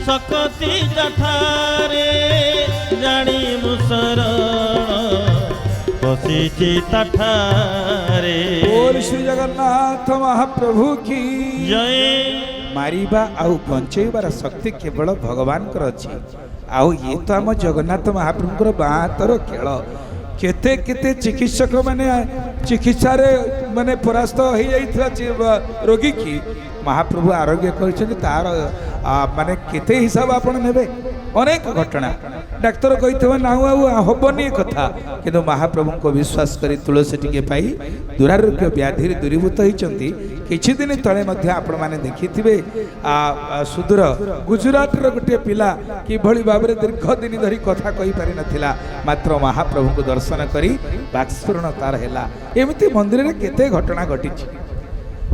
सकती जठारे जानी मुसरण बसी तठारे। बोल श्री जगन्नाथ महाप्रभु की जय। मारिबा आउ बंचेबार शक्ति केवल भगवान कर अछि। आउ ये तो आम जगन्नाथ महाप्रभुଙ୍କର बाँ हातर खेल। केते केते चिकित्सक माने चिकित्सा रे माने परास्त हो जाइथिला रोगी की महाप्रभु आरोग्य कर तार माने केते हिसाब आपण नेबे। अनेक घटना डाक्तर कही ना हेनी कथा किंतु महाप्रभु को विश्वास करी तुलसी टिके पाई दुरारोग्य व्याधि दूरीभूत होती। किछि दिन तले आपण माने देखिथिबे सुदूर गुजरात रो गोटे पिला किभଳି भाबरे दीर्घ दिन धरी कथा कहि पारि नथिला मात्र महाप्रभु को दर्शन करी बाक्स्फुरण तार हैला। एमिति मंदिर रे केते घटना घटिछि।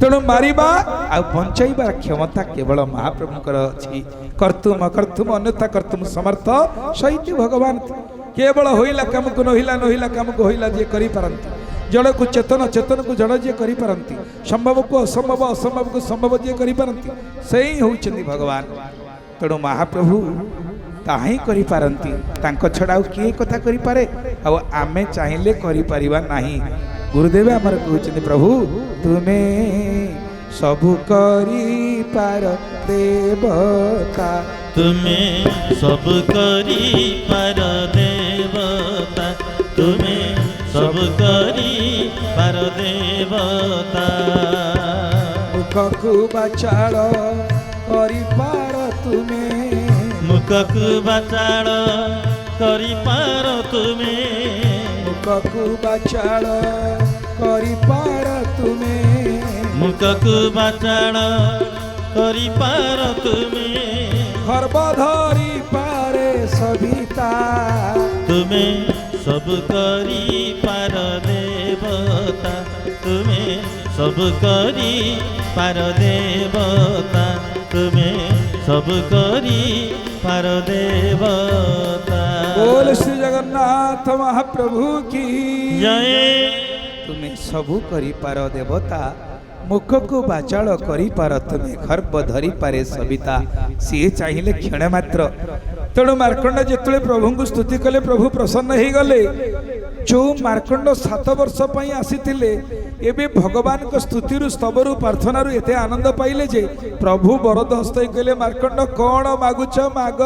तेणु मारिबा आ बंचाइबार क्षमता केवल महाप्रभुଙ୍କର अछि। कर्तुम अकर्तुम अन्यथा कर्तुम समर्थ सहित भगवान केवल होइला काम को नहिला काम को होइला जे करि पारंती। जड़ को चेतन चेतन को जड़ जे करि पारंती। संभव को असंभव असंभव को संभव जे करि पारंती से ही होउछन्ती भगवान। तेणु महाप्रभु ताही करि पारंती। तांको छडा किए कथा करि पारे आ आमे चाहिले करि परिबा नाही। गुरुदेव आमर कहते प्रभु तुम्हें सबु करी पार देवता। तुम्हें सब करी पार देवता। तुम्हें सब करी पार देवता। मुखकु बाचाड़ करी पार तुम्हें। मुखकु बाचाड़ करी पार तुम्हें। मुखकु बाचाड़ करी पार तुम्हें। मुखकु बाचाड़ करी पार तुम्हें। गर्भ धरी पारे सविता। तुम्हें सब करी पार देवता। तुम्हें सब करी पार देवता। तुम्हें सब करी पार देवता। बोल श्री जगन्नाथ महाप्रभु की जय। तुम्हें सबु करी पार देवता। मुख को बाचाल करी पार तुम्हें। गर्भ धरी पारे सविता। सी चाहिए क्षण मात्र। तेणु मार्कंड जिते प्रभु को स्तुति कले प्रभु प्रसन्न हो गले। जो मार्कंड 7 वर्ष पई आसीथिले एबे भगवान को स्तुति स्तवरु प्रार्थना एते आनंद पाइले जे प्रभु बरद हस्त कहले मार्कंड कौन मागुछ माग।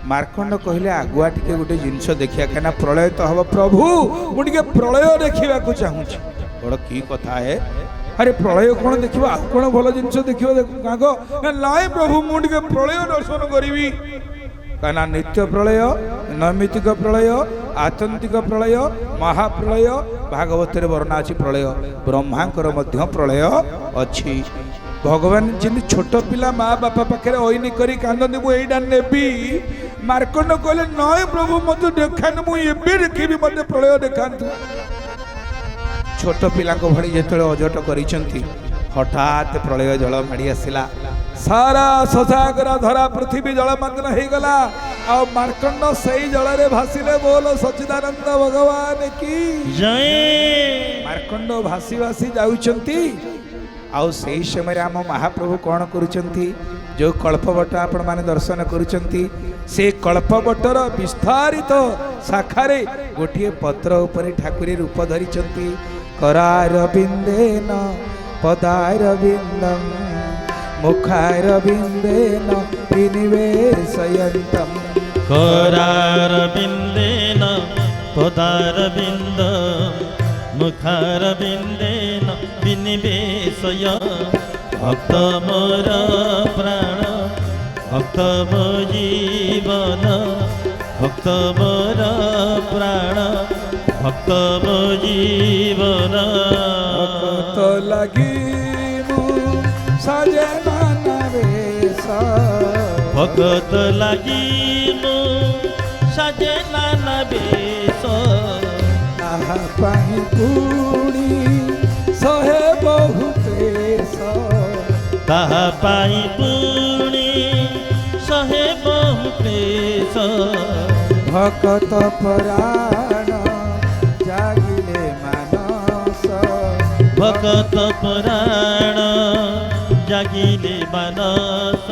मार्कंड कहले आगुआ टिके गोटे जिनस देखिया कना प्रलय तो हम प्रभु मुझे प्रलय देखा चाहूँ। बड़ की कथा है। अरे प्रलय कौन देखा कौन भल जिनस देखा आग नाई प्रभु मुझे प्रलय दर्शन करी। कहना नित्य प्रलय नैमित्तिक प्रलय आत्यंतिक प्रलय महाप्रलय भागवत वर्णना अच्छी प्रलय ब्रह्मांकर मध्य प्रलय अच्छी। भगवान जिन छोट पिला माँ बापा पाखे ओइनी करी कांदती मुझा नेबी मार्कंड कहले नय प्रभु मत देखा मुझे देखी मत प्रलय देखा। छोट पिला भली जो अजट कर हठात प्रलय जल माड़ी आसला। सारा सजागर धरा पृथ्वी जलमग्न हो गला। आ मार्कंड से जल रे भासिले। बोल सच्चिदानंद भगवान की जय। मार्कंड भासी भासी जाउछंती। आउ से समय आम महाप्रभु कौन करुछंती जो कल्पवट आपण माने दर्शन करुछंती से कल्पवटर विस्तारित शाखारे गोटे पत्र उपरे ठाकुरे रूप धरिछंती। करार बिंदेन पदार बिंदम मुखार बिंदेन विनिवेशयन्तम। करार बिंदेन पदार बिंदम मुखार बिंदेन विनिवेशय। भक्त मोर प्राण भक्त मो जीवन भक्त मोर प्राण भक्त मो जीवन। भक्त लगी सजे नाना वेश। भक्त लगी सजे नाना वेश। ताहा पाहि पुणी सहे बहु क्लेश। ताहा पाहि पुणी सहे बहु क्लेश। भक्त पराण जागिले मानस। भक्त पराण ଜାଗିଲେ ମାନସ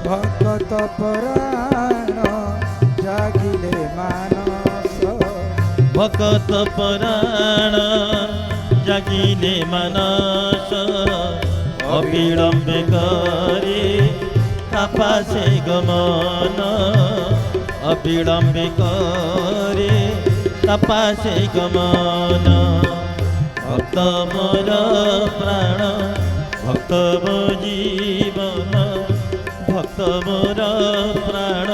ଭଗତ ପରାଣ ଜାଗିଲେ ମାନସ ଭକତ ପରାଣ ଜାଗିଲେ ମାନସ ଅବିଳମ୍ବେ କରି ତାପାସେ ଗମନ ଅବିଳମ୍ବେ କରି ତାପାସେ ଗମନ ଭକ୍ତ ମୋର ପ୍ରାଣ ଭକ୍ତ ମୋ ଜୀବନ ଭକ୍ତ ମୋର ପ୍ରାଣ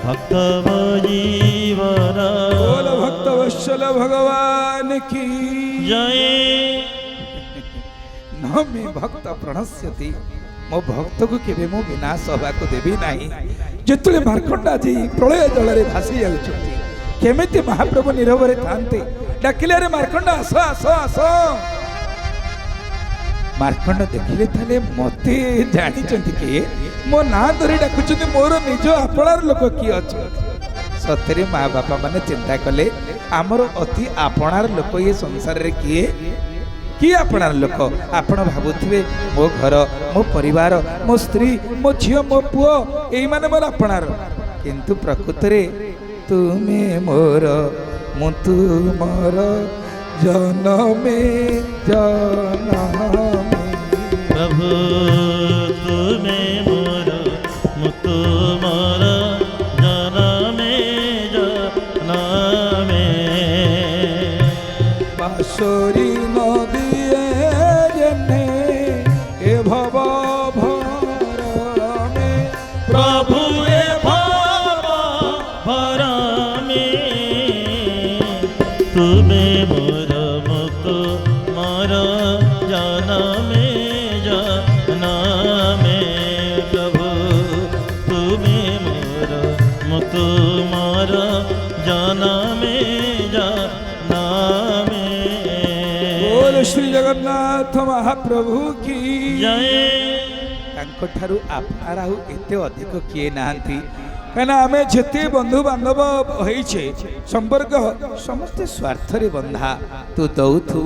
ଭକ୍ତ ମୋ ଜୀବନ बोल भक्त वत्सल भगवान की ଜୟ न मे भक्त प्रणश्यति मो भक्त को केबे मो विनाश हवा को देबी नाही जेतले मार्कंडा जी प्रलय जल रे भासी जाउछथि केमिति महाप्रभु नीरव रे थांते डाकिले रे मार्कंडा आस आस आस मार्कंड देखिले थाले मते जानि चंती के मो ना धरि डाकुचंती मोर निज आपणार लोक की अछि सतरे माँ बापा माने चिंता कले आमर अति आपणार लोक ये संसार रे किए कि आपणार लोक आपण भाबुथिबे मो घर मो परिवार मो स्त्री मो झियो मो पुओ एई माने मोर आपणार किंतु प्रकृत रे तुमे मोर मु तुमर जनमे जनमे प्रभु तुमे मोर मु तुमर जनमे जनमे बांसुरी नदिए जने ए भव भर में प्रभु ए भव भर में तुमे मोर मुक्त मोर जनमे जनमे प्रभु तुमे मोर मुक्त मोर जनमे जनमे बोल श्री जगन्नाथ महाप्रभु की जय तांको ठारू आपणार आउ एते अधिक किए नांती कहना आमे जेते बंधु बांधव होइछे संपर्क समस्त स्वार्थ रे बंधा तू दउथु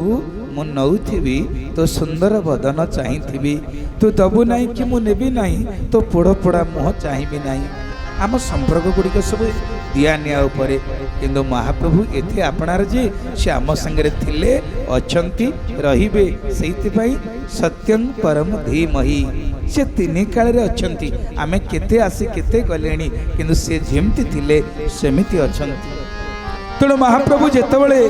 मु नउथिबी तो सुंदर बदन चाहिथिबी तू दबु नाही कि मु नेबी नाही तो पोड़ पोड़ा मुह चाहिबी नाही आम संपर्क गुड़िक सब दिया निया उपरे किंतु महाप्रभु एथे आपणार जे से आम संगे थिले अछंती रहिबे सेइतिपई सत्यं परम धीमहि से तीन काल रे अछंती आमे केते आसी केते गलेनी किंतु से जेमती थिले सेमिति अछंती तेणु महाप्रभु जेतबळे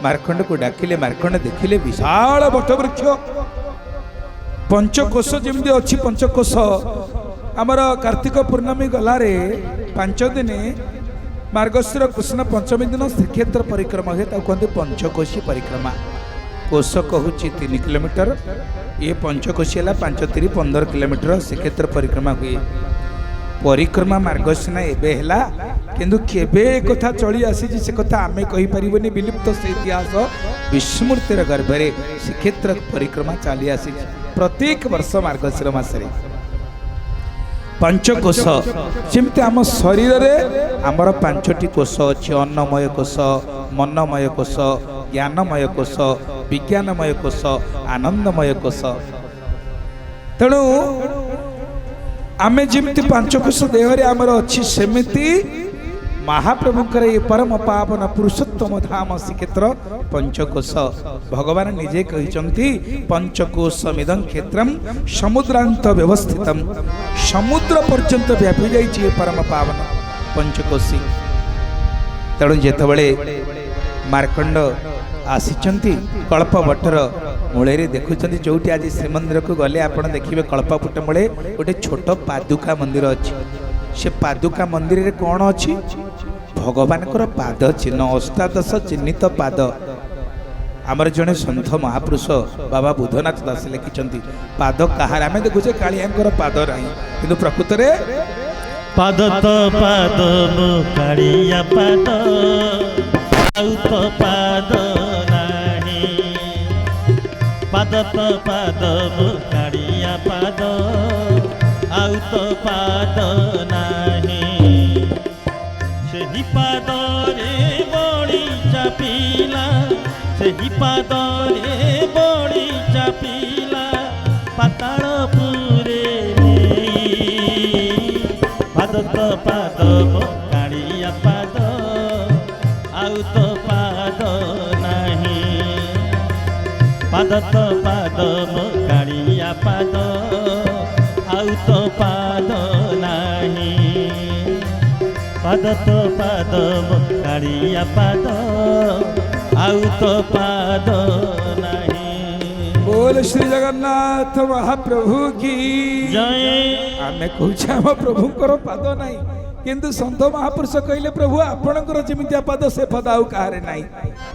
मार्कंड को डाकिले मार्कंड देखिले विशाल बटवृक्ष पंचकोश जेमती अछि पंचकोश आमर कार्तिक पूर्णमी गलारे 5 दिन मार्गशीर कृष्ण पंचमी दिन श्रीक्षेत्र परिक्रमा हुए कहते पंचकोशी परिक्रमा कोश कहूँ 3 किलोमीटर ये पंचकोशी है 5-3-15 किलोमीटर श्रीक्षेत्र परिक्रमा हुए परिक्रमा मार्ग सीना एवं है किंतु केबे कथा चली आसी से कथा आमे कहि परिबनी विलुप्त से इतिहास विस्मृतिर गर्भरे श्रीक्षेत्र परिक्रमा चली आसी प्रत्येक वर्ष मार्गशीर मासरे पंचकोश जमती आम शरीर रे आमर 5टी कोश अच्छे अन्नमय कोश मनमय कोश ज्ञानमय कोश विज्ञानमय कोश आनंदमय कोश तेणु आमे जमती 5 कोश देह रे आमर अच्छी सेमिति महाप्रभुकर ये परम पावन पुरुषोत्तम धाम श्रीक्षेत्र पंचकोश भगवान निजे कहते पंचकोशमिदं क्षेत्रम समुद्रांत व्यवस्थितम समुद्र पर्यंत व्यापी जाइए परम पावन पंचकोशी तेणु जेतबळे मार्कंड आसीचंती कल्पवटर मूले देखुं जोटी आज श्रीमंदिर को गले आपण देखिए कल्पवट मूले गोटे छोट पादुका मंदिर अच्छी से पादुका मंदिर रे कौन अच्छी भगवान पाद चिन्ह अष्टादश चिन्हित पाद आमर जड़े सन्थ महापुरुष बाबा बुधनाथ दास लिखिं पाद कहार आम देखुचे कालियांकर पाद ना कि प्रकृत में पाद तो पाद मो कालिया पाद आउ तो पाद नाही पाद तो पाद मो कालिया पाद आउ तो पाद नाही सेही पाद रे बड़ी चापिला सेही पाद रे बड़ी चापिला ତ ପାଦ ମୋ କାଳିଆ ପାଦ ଆଉ ତ ପାଦ ନାହିଁ ପାଦ ତ ପାଦ ମୋ କାଳିଆ ପାଦ ଆଉ ତ ପାଦ ନାହିଁ ପାଦ ତ ପାଦ ମୋ କାଳିଆ ପାଦ ଆଉ ତ ପାଦ ନାହିଁ। बोल श्री जगन्नाथ महाप्रभु की जय। आमे कहूछे हम प्रभुंकर पाद नाही किंतु संत महापुरुष कहले प्रभु आपणकर जेमितिया पाद से पाद आउ काहारे नाही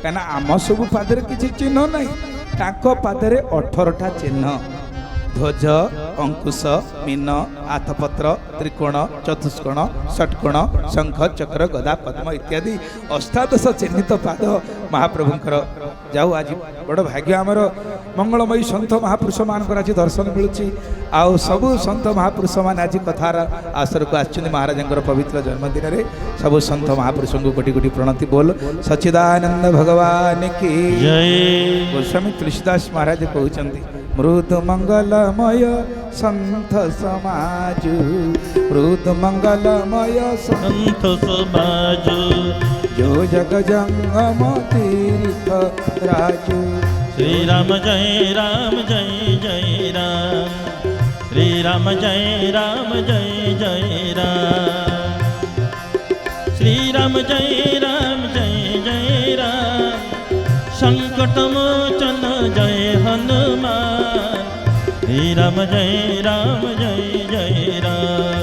काना आम सब पादरे किछि चिन्ह नाही ताको पादरे 18टा चिन्ह ध्वज अंकुश मीन आतपत्र त्रिकोण चतुष्कोण षटकोण शंख चक्र गदा पद्म इत्यादि अष्टादश चिन्हित पाद महाप्रभुंकर जाऊ आज बड़ भाग्य आमर मंगलमयी संत महापुरुष मानकर आज दर्शन मिलुची आउ सबु संत महापुरुष मान आज कथार आसर को आछुनी महाराजंकर पवित्र जन्मदिन रे सबु संत महापुरुष को कोटि कोटि प्रणति बोल सच्चिदानंद भगवान की जय। गोस्वामी तुलसीदास महाराज कहउचंती मृदु मंगलमय संत समाज मृदु मंगलमय संत समाज जो जग जंगम तीर्थ राजू श्री राम जय राम जय जय राम श्री राम जय जय राम श्री राम जय जय राम संकट मोचन जय हनुमान श्री राम जय जय राम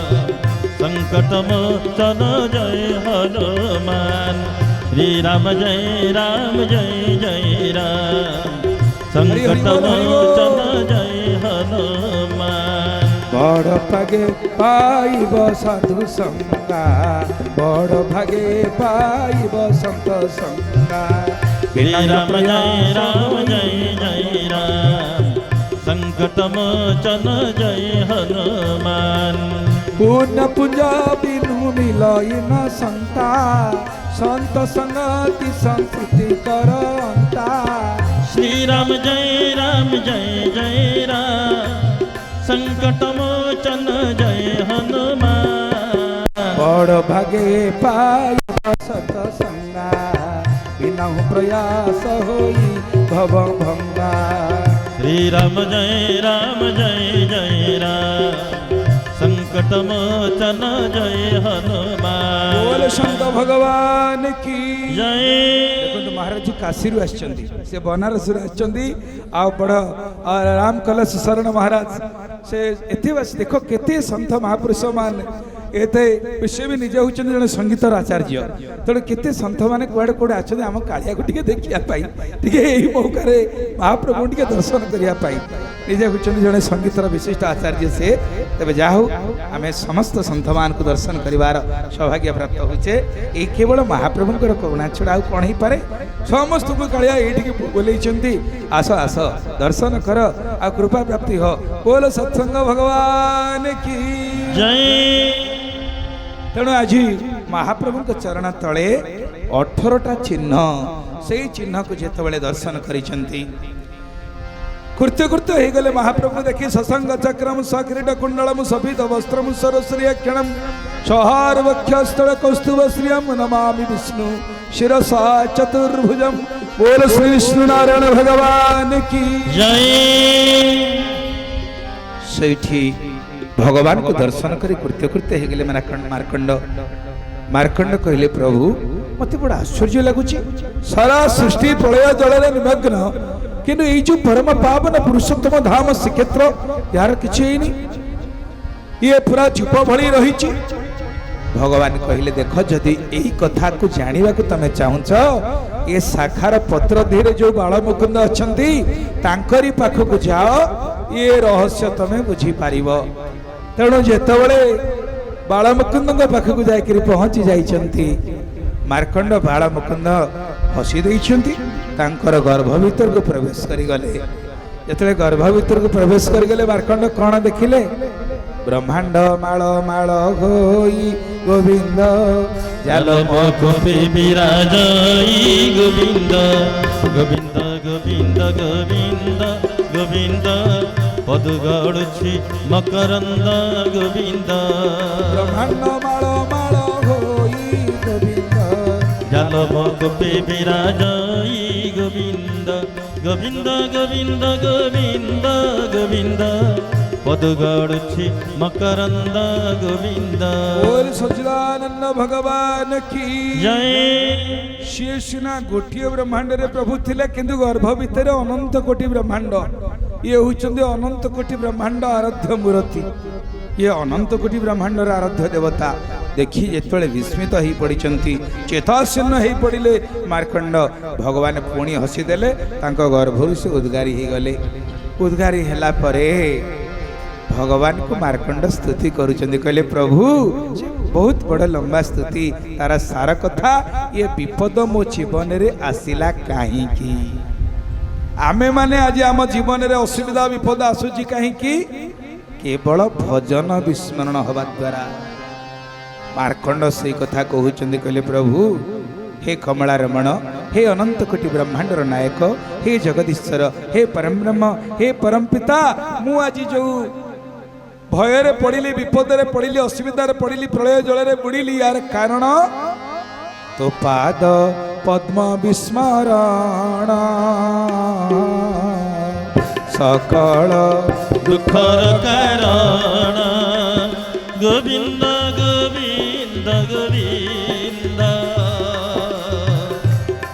संकट मोचन जय हनुमान श्री राम जय जय राम संकट मोचन जय हनुमान। बड़ भागे पाइब साधु संगा बड़ भागे पाइब संत संगा श्री राम जय जय राम संकट मोचन जय हनुमान पुण्य पुंजा बिनु मिलई न संता संत संगति संस्कृति करंता श्री राम जय जय राम संकट मोचन जय हनुमान बड़ भागे पाई सत संगा बिना प्रयास होई भव भंगा श्री राम जय जय राम संकट मोचन जय हनुमान बोल संत भगवान की जय। देखो महाराज जी काशी रु आछंती से बनारस रु आछंती आ बड़ राम कलश शरण महाराज से एते बस देखो केते संत महापुरुष मान एते विषय भी निजे होचन जने संगीतर आचार्य तेणु केते संत माने कुआडे कुआडे आछंती हम कालिया को टिके देखिया पाई टिके एही मौका रे महाप्रभु टिके दर्शन करिया पाई निजे होचन जने संगीतर विशिष्ट आचार्य से तबे जाहु आमे समस्त संत मान को दर्शन करिवार सौभाग्य प्राप्त होचे ए केवल महाप्रभुंकर करुणा छड़ा कोन ही पारे समस्त को कालिया एठी के बोलैचंती आस आस दर्शन कर आ कृपा प्राप्ति हो बोल सत्संग भगवान की जय। तेणु आज महाप्रभु चरण तले 18टा चिन्ह से चिन्ह को जेतबेले दर्शन करिसंती कृत्य कृत्य हो गले महाप्रभु देखी ससंग चक्रम सकिरीट कुंडलम सफेद वस्त्रम सरश्रिय क्षणम सहार वक्षस्थल कौस्तुभ श्रियम नमामि विष्णु शिरसा चतुर्भुजम बोल श्री विष्णु नारायण भगवान की जय। सेठी भगवान को दर्शन करी कृत्य कृत्य हो गले मार्कंड मार्कंड कहले प्रभु मते बड़ा आश्चर्य लगुची सारा सृष्टि प्रलय जल निमग्न किंतु ये जो परम पावन पुरुषोत्तम धाम श्रीक्षेत्र यार किछि ये पूरा चुप भली रही भगवान कहले देख जदि यही कथा को जानिबा को तमे चाहुछ ये शाखार पत्र धीरे जो बाल मुकुंद अछंती तांकरी पाखक जाओ ये रहस्य तमे बुझी पारिबो तेणु जेतबेले बाल मुकुंद पाखक जाइकरी पहुंची जाइछंती मार्कंड बाल मुकुंद हसी देइछंती तांकर गर्भ भीतर को प्रवेश करी गले जतले गर्भ भीतर को प्रवेश करी गले मार्कंड कोन देखिले ब्रह्मांड माळ माळ होई गोविंद जाल मोखपे विराजई गोविंद गोविंद गोविंद गोविंद गोविंद ପଦୁ ଗଡ଼ୁଛି ମକରନ୍ଦ ଗୋବିନ୍ଦ ବ୍ରହ୍ମାଣ୍ଡ ମାଳ ମାଳ ହୋଇ ଗୋବିନ୍ଦ ଜାଲ କୋପେ ବିରାଜଇ ଗୋବିନ୍ଦ ଗୋବିନ୍ଦ ଗୋବିନ୍ଦ ଗୋବିନ୍ଦ ଗୋବିନ୍ଦ ପଦୁ ଗଡ଼ୁଛି ମକରନ୍ଦ ଗୋବିନ୍ଦ बोल सच्चिदानंद भगवान की ଜୟ ସିଏ ସିନା ଗୋଟିଏ ବ୍ରହ୍ମାଣ୍ଡରେ ପ୍ରଭୁ ଥିଲେ କିନ୍ତୁ ଗର୍ଭ ଭିତରେ ଅନନ୍ତ କୋଟି ବ୍ରହ୍ମାଣ୍ଡ ଇଏ ହେଉଛନ୍ତି ଅନନ୍ତ କୋଟି ବ୍ରହ୍ମାଣ୍ଡ ଆରାଧ୍ୟ ମୂର୍ତ୍ତି ଇଏ ଅନନ୍ତ କୋଟି ବ୍ରହ୍ମାଣ୍ଡର ଆରାଧ୍ୟ ଦେବତା ଦେଖି ଯେତେବେଳେ ବିସ୍ମିତ ହେଇ ପଡ଼ିଛନ୍ତି ଚେତାଶୂନ୍ୟ ହେଇ ପଡ଼ିଲେ ମାର୍କଣ୍ଡ ଭଗବାନ ପୁଣି ହସିଦେଲେ ତାଙ୍କ ଗର୍ଭରୁ ସେ ଉଦ୍ଗାରୀ ହେଇଗଲେ ଉଦ୍ଗାରୀ ହେଲା ପରେ भगवान को मार्कंड स्तुति करुचंदी कहले प्रभु बहुत बड़ लंबा स्तुति तार सार कथा ये विपद मो जीवन रे आसिला काहे की आमे माने आज आम जीवन रे असुविधा विपद आसुची काहे की केवल भजन विस्मरण हवा द्वारा मार्कंड से कथा कहउचंदी कहले प्रभु हे कमला रमण हे अनंत कोटि ब्रह्मांडर नायक हे जगदीश्वर हे परम ब्रह्म हे परम पिता मु आज जो भयर पड़िली विपदरे पड़िली असुविधारे पड़िली प्रलय जलरे बुड़िली यार कारण तो पाद पद्म विस्मरण सकल दुखर कारण गोविंद गोविंद गोविंद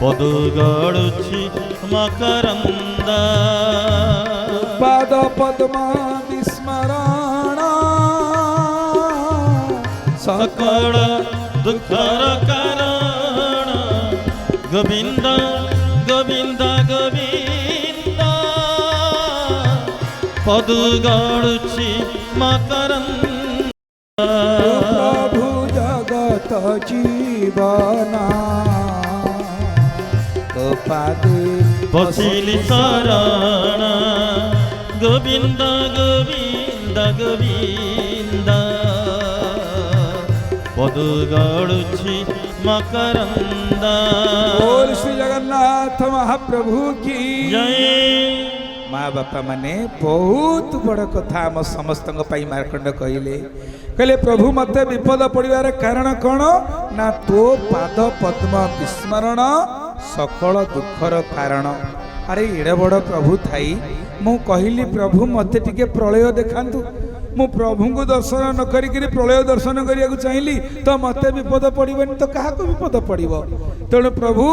पदु गड़ुछि मकरंद पाद पद्म विस्मरण सकल दुखर कारण गोविंद गोविंद गोविंद पदु गड़ुछि मकरंद प्रभु जगत जीवना तो पादे बसिली शरण गोविंद गोविंद गोविंद पदु गड़ुछि मकरंद बोल श्री जगन्नाथ महाप्रभु की जय माँ बापा माने बहुत बड़ कथा आम समस्त मार्कंड कहले कहले प्रभु मते विपद पड़िबार कारण कौन ना तो पाद पद्म विस्मरण सकल दुखर कारण अरे एड़े बड़ प्रभु थाई मु कहली प्रभु मते टिके प्रलय देखांतु मु प्रभु को दर्शन न करी प्रलय दर्शन करिया चाहिए तो मते विपद पड़बनी तो क्या विपद पड़ो तेणु प्रभु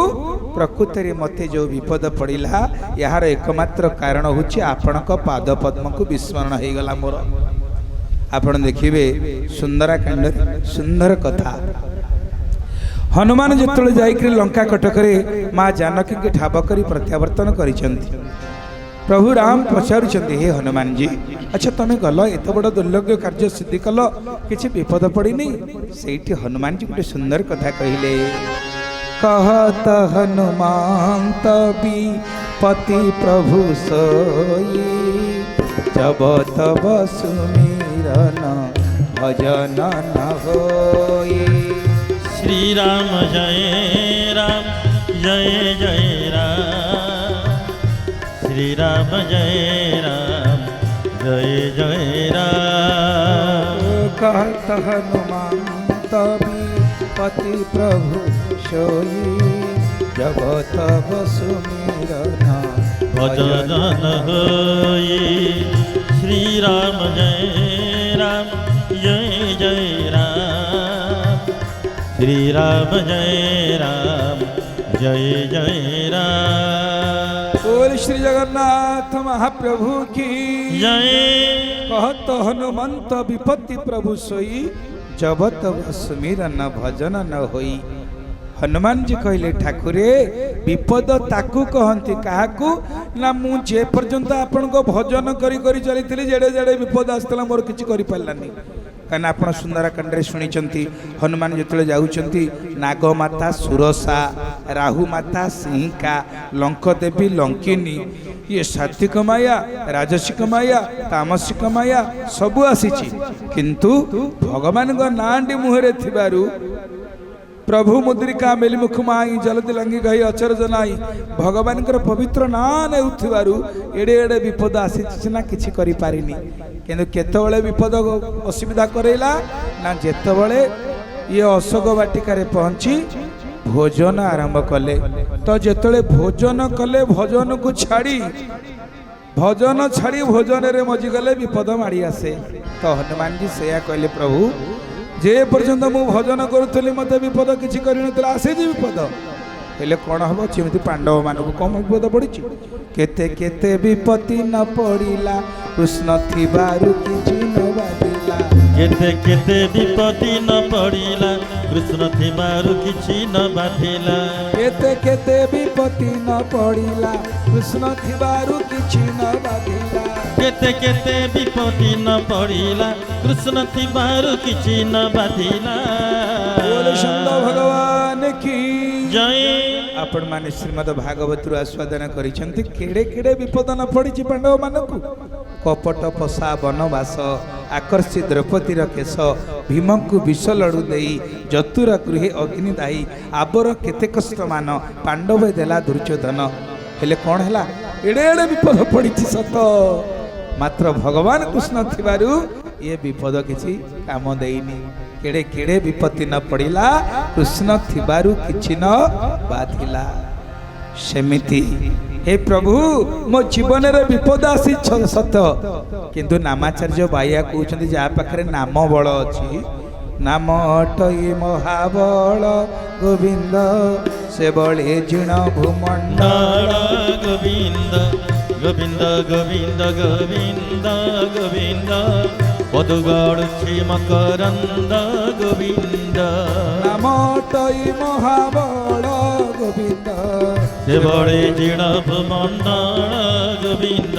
प्रकृति में मते जो विपद पड़ा यार एकमात्र कारण हूँ आपण पाद पद्म को विस्मरण हो गला मोर आपण देखिए सुंदराकांड सुंदर कथा हनुमान जिते जाकर लंका कटक माँ जानकी की ठाब कर प्रत्यावर्तन कर प्रभु राम पचारुचंदी हे हनुमान जी अच्छा तुम्हें गल एत बड़ दुर्लभ कार्य सिद्धि कल किसी विपद पड़नी से हनुमान जी गोटे सुंदर कथा कहले कहत हनुमान तबी पति प्रभु सोई जब तब सुमिरन भजन न होई श्री राम जय राम जय जय राम श्री राम जय राम जय जय राम कहत हनुमान तबी पति प्रभु सोई जब तब सुमिरन भजन होई श्री राम जय जय राम श्री राम जय राम बोल श्री जगन्नाथ महाप्रभु की जय कहत हनुमंत विपत्ति प्रभु सोई जब तब सुमिरन भजन न होई हनुमान जी कहले ठाकुरे विपद ताकू कहती काहाकू ना मु जे पर्यंत आपण को भजन करी करी चली जेड़े जेड़े विपद आसला मोर किछि करि पारलानी कहना आप सुंदराकांड शुणी हनुमान जो जाऊँच नागमाता सुरसा राहु माता सिंहिका लंक देवी लंकिनी ये सात्विक माया राजसिक माया तामसिक माया सबू आसी किंतु भगवान नाँटी मुहरे थिबारु प्रभु मुद्रिका मेली मुख माई जलदि लंगी गई अचर जनाई भगवान पवित्र ना नेउथिबारु एडे एडे विपद आसी सिना किछि करि पारिनी किंतु केतबेले विपद असुविधा करेला ना जेतबेले ये अशोक वाटिका पहुंची भोजन आरंभ कले तो जेतबेले भोजन कले भजन को छाड़ी भजन छाड़ी भोजन रे मजी गले विपद माड़ी आसे तो हनुमान जी सेया कहले प्रभु जे पर्यंत मु भजन करुली मत विपद किसी करनतला आसे जे विपद हेले कौन हम जमी पांडव मानक कम विपद पड़ी केते केते विपत्ति न पड़िला कृष्ण थिबारु किछि न बाधिला केते केते विपत्ति न पड़िला कृष्ण थिबारु किछि न बाधिला केते केते विपत्ति न पड़िला कृष्ण थिबारु किछि न बाधिला केते केते विपत्ति न पड़िला कृष्ण थिबारु किछि न बाधिला बोल शंकर भगवान की जय आपण माने श्रीमद भागवत आस्वादन करिसेंति केड़े केड़े विपद न पड़ी पांडव मानकु कपट पशा वनवास आकर्षित द्रौपदी केश भीम को विष लड़ू देई जतुर गृहे अग्निदायी आबर केते कष्ट मान पांडव देला दुर्योधन हेले कौन है एड़े एड़े विपद पड़ी सत मात्र भगवान कृष्ण थिबारु ये विपद किछि काम देइनी केड़े केड़े विपत्ति न पड़िला कृष्ण थिबारु किछि न बाधिला सेमिति हे प्रभु मो जीवन रे विपद आसी सत किंतु नामाचार्य बाया कहउछन्ति जा पाखरे नाम बळ अछि नाम अटई महाबल गोविंद से बळे जिण भूमंडल गोविंद गोविंद गोविंद गोविंद गोविंद पदुगढ़ मकरंद गोविंद नाम अटई महाबल गोविंद से बड़े जीर्ण भूमंडल गोविंद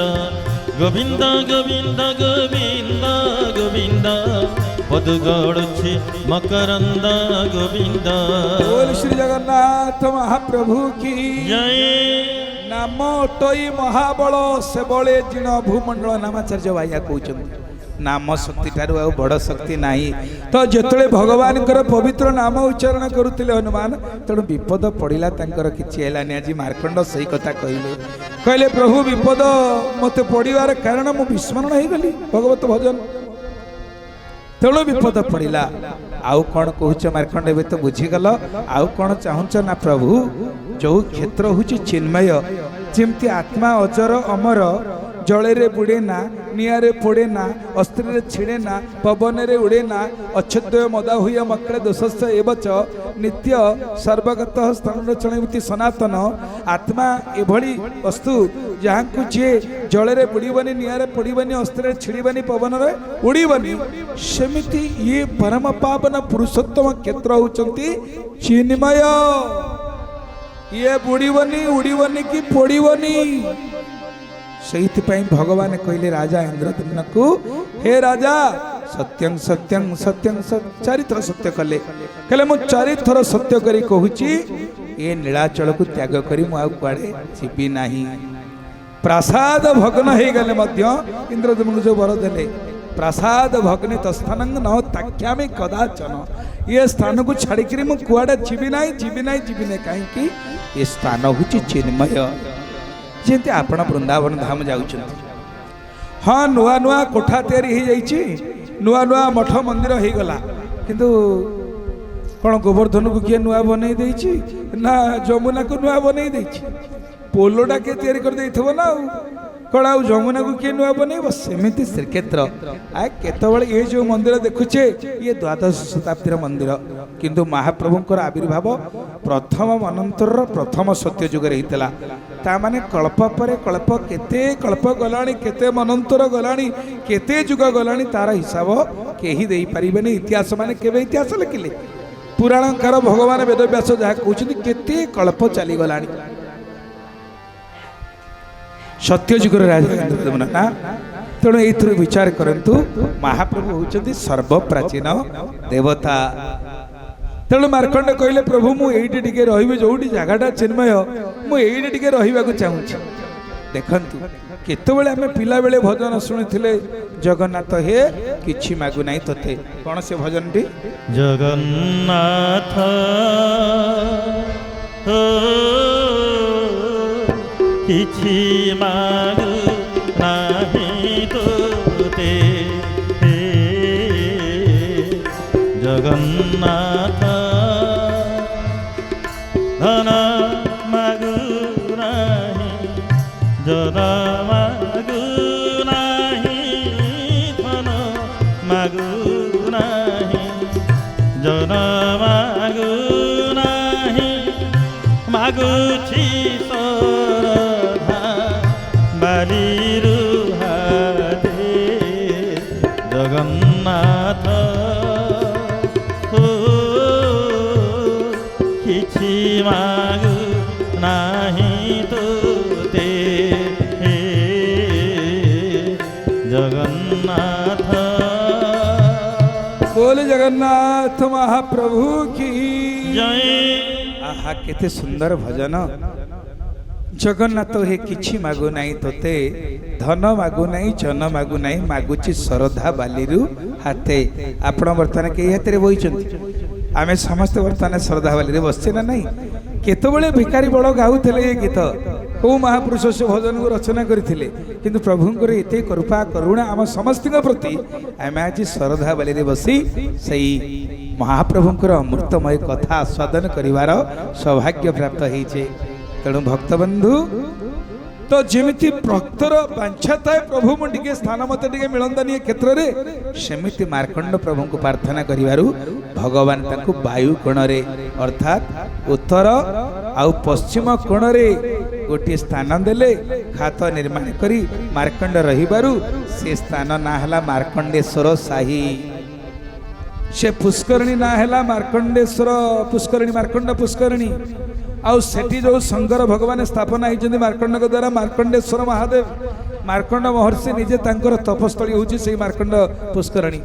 गोविंद गोविंद गोविंद गोविंद पदुगढ़ मकरंद गोविंद बोल श्री जगन्नाथ महाप्रभु की जय नाम अटई महाबल से बळे जिण भूमंडल नामाचार्य भाइया कहउछन्ति नाम शक्ति ठारू आ बड़ शक्ति नाही तो जेतले भगवान पवित्र नाम उच्चारण करुले हनुमान तेणु विपद पड़िला तांकर किछि हेलानी आज मार्कंड सही कथा कहले प्रभु विपद मते पड़िवार कारण मु विस्मरण हो गली भगवत भजन तेणु विपद पड़िला आउ कौन कहूच मार्कंड एबे तो बुझीगल आउ कौन चाहूच ना प्रभु जो क्षेत्र हूँ चिन्मय जेमती आत्मा अजर अमर जले बुड़े ना निआरे पोड़े ना अस्त्र छिड़े ना पवन रे उड़े ना अच्छेद्य मदा हुए मक्ळे दोषस्य एवच नित्य सर्वगत स्तनचणीति सनातन आत्मा एभली वस्तु जहाँ को जी जले बुड़बनी निआरे पोड़बनी अस्त्र छिड़बनी पवन रे उड़बनी सेमिति ये परम पावन पुरुषोत्तम क्षेत्र होचंती चिन्मय ये बुड़बनी उड़बनी कि पोड़बनी से भगवान कहले राजा इंद्रद्युम्न को हे राजा सत्यं सत्यं सत्यं चारिथर सत्य कले कहले मु चारिथर सत्य करी कहूची ए नीलाचल को त्याग करी मु आ कुआडे जीवी नाही प्रासाद भग्न हे गले मध्य इंद्रद्युम्न जो वर देले प्रासाद भग्ने तस्थानं न ताक्यामि कदाचन ये स्थान को छाड़ी करी मु कुआडे जीवी नाही काहे कि ये स्थान होची चिन्मय जेंती आपण वृंदावन धाम जाउछन हाँ नुआ नुआ कोठा तैयारी हो जाइए नुआ नुआ मठ मंदिर हो गला किंतु कौन गोवर्धन को किए नुआ बनई देछि ना जमुना को नुआ बनई देछि पोलोटा के तैयारी कर देइथबो ना कौन आ जमुना को किए नुआ बनईब सेमिति श्रीक्षेत्र आ केतबेले ये जो मंदिर देखुचे ये द्वादश शताब्दी मंदिर किंतु महाप्रभुंकर आविर्भाव प्रथम मनंतर प्रथम सत्य जुग होता तामाने कल्प पर कल्प केते कल्प गलानी केते मनंतर गलानी केते जुग गलानी तार हिसाब केही देई परिबेनी इतिहास माने केबे इतिहास लिखिले पुराणकार भगवान वेदव्यास जहाँ कहते केते कल्प चली गलानी सत्य जुगर राजा इंद्रद्युम्न ना तेणु ये विचार करंतु महाप्रभु होचंती सर्वप्राचीन देवता तेणु मार्कंड कहले प्रभु मु एइटी टिके रहिबे जोटी जगाटा चिन्मय मु एइटी टिके रहिबा को चाहूछि देखंतु केतबेले आमे पिला बेले भजन शुणुथिले जगन्नाथ हे किछि मागु नाही तोते कोन से भजनटी जगन्नाथ हो किछि मागु नाही तोते हे जगन्नाथ धन मागु नाही जन मागु नाही धन मागु नाही जन मागु नाही मागुछि सरधा बालिरु हाते जगन्नाथ हो किछि मागु नाही तोते हे जगन्नाथ बोल जगन्नाथ महाप्रभु की जय आहा केते सुंदर भजन जगन्नाथ हे किछि मागु नाही तोते धन मागु नाही जन मागु नाही मागुची श्रद्धा बालिरु हाते आपण वर्तमान के हाते बहिचंती आमे समस्त वर्तमान श्रद्धा बालिरे बसছে ना नहीं केतबेले भिखारी बड़ गाउथिले ए गीत को महापुरुष से भजन को रचना करथिले किंतु प्रभुंकर एते कृपा करुणा आम समस्त प्रति आमे आज श्रद्धा बालिरे बसी सही महाप्रभुंकर अमृतमय कथा आस्वादन करिवार सौभाग्य प्राप्त होइछे तेणु भक्तबंधु तो जेमिति भक्तर बांछा थाए प्रभु मुझे स्थान मत टे मिलंदानी क्षेत्र में सेमिति मार्कंड प्रभु को प्रार्थना करिवारु भगवान ताकु वायु कोण रे अर्थात उत्तर आउ पश्चिम कोण रे गोटे स्थान देले खात निर्माण करी मार्कंड रहिबारु से स्थान ना हला मार्कंडेश्वर साही से पुष्करणी ना हला मार्कंडेश्वर पुष्करणी मार्कंड पुष्करणी आउ सेठी जो शंकर भगवान स्थापना होती मार्कंड द्वारा मार्कंडेश्वर महादेव मार्कंड महर्षि निजे तांकर तपस्थली होची से मार्कंड पुष्करणी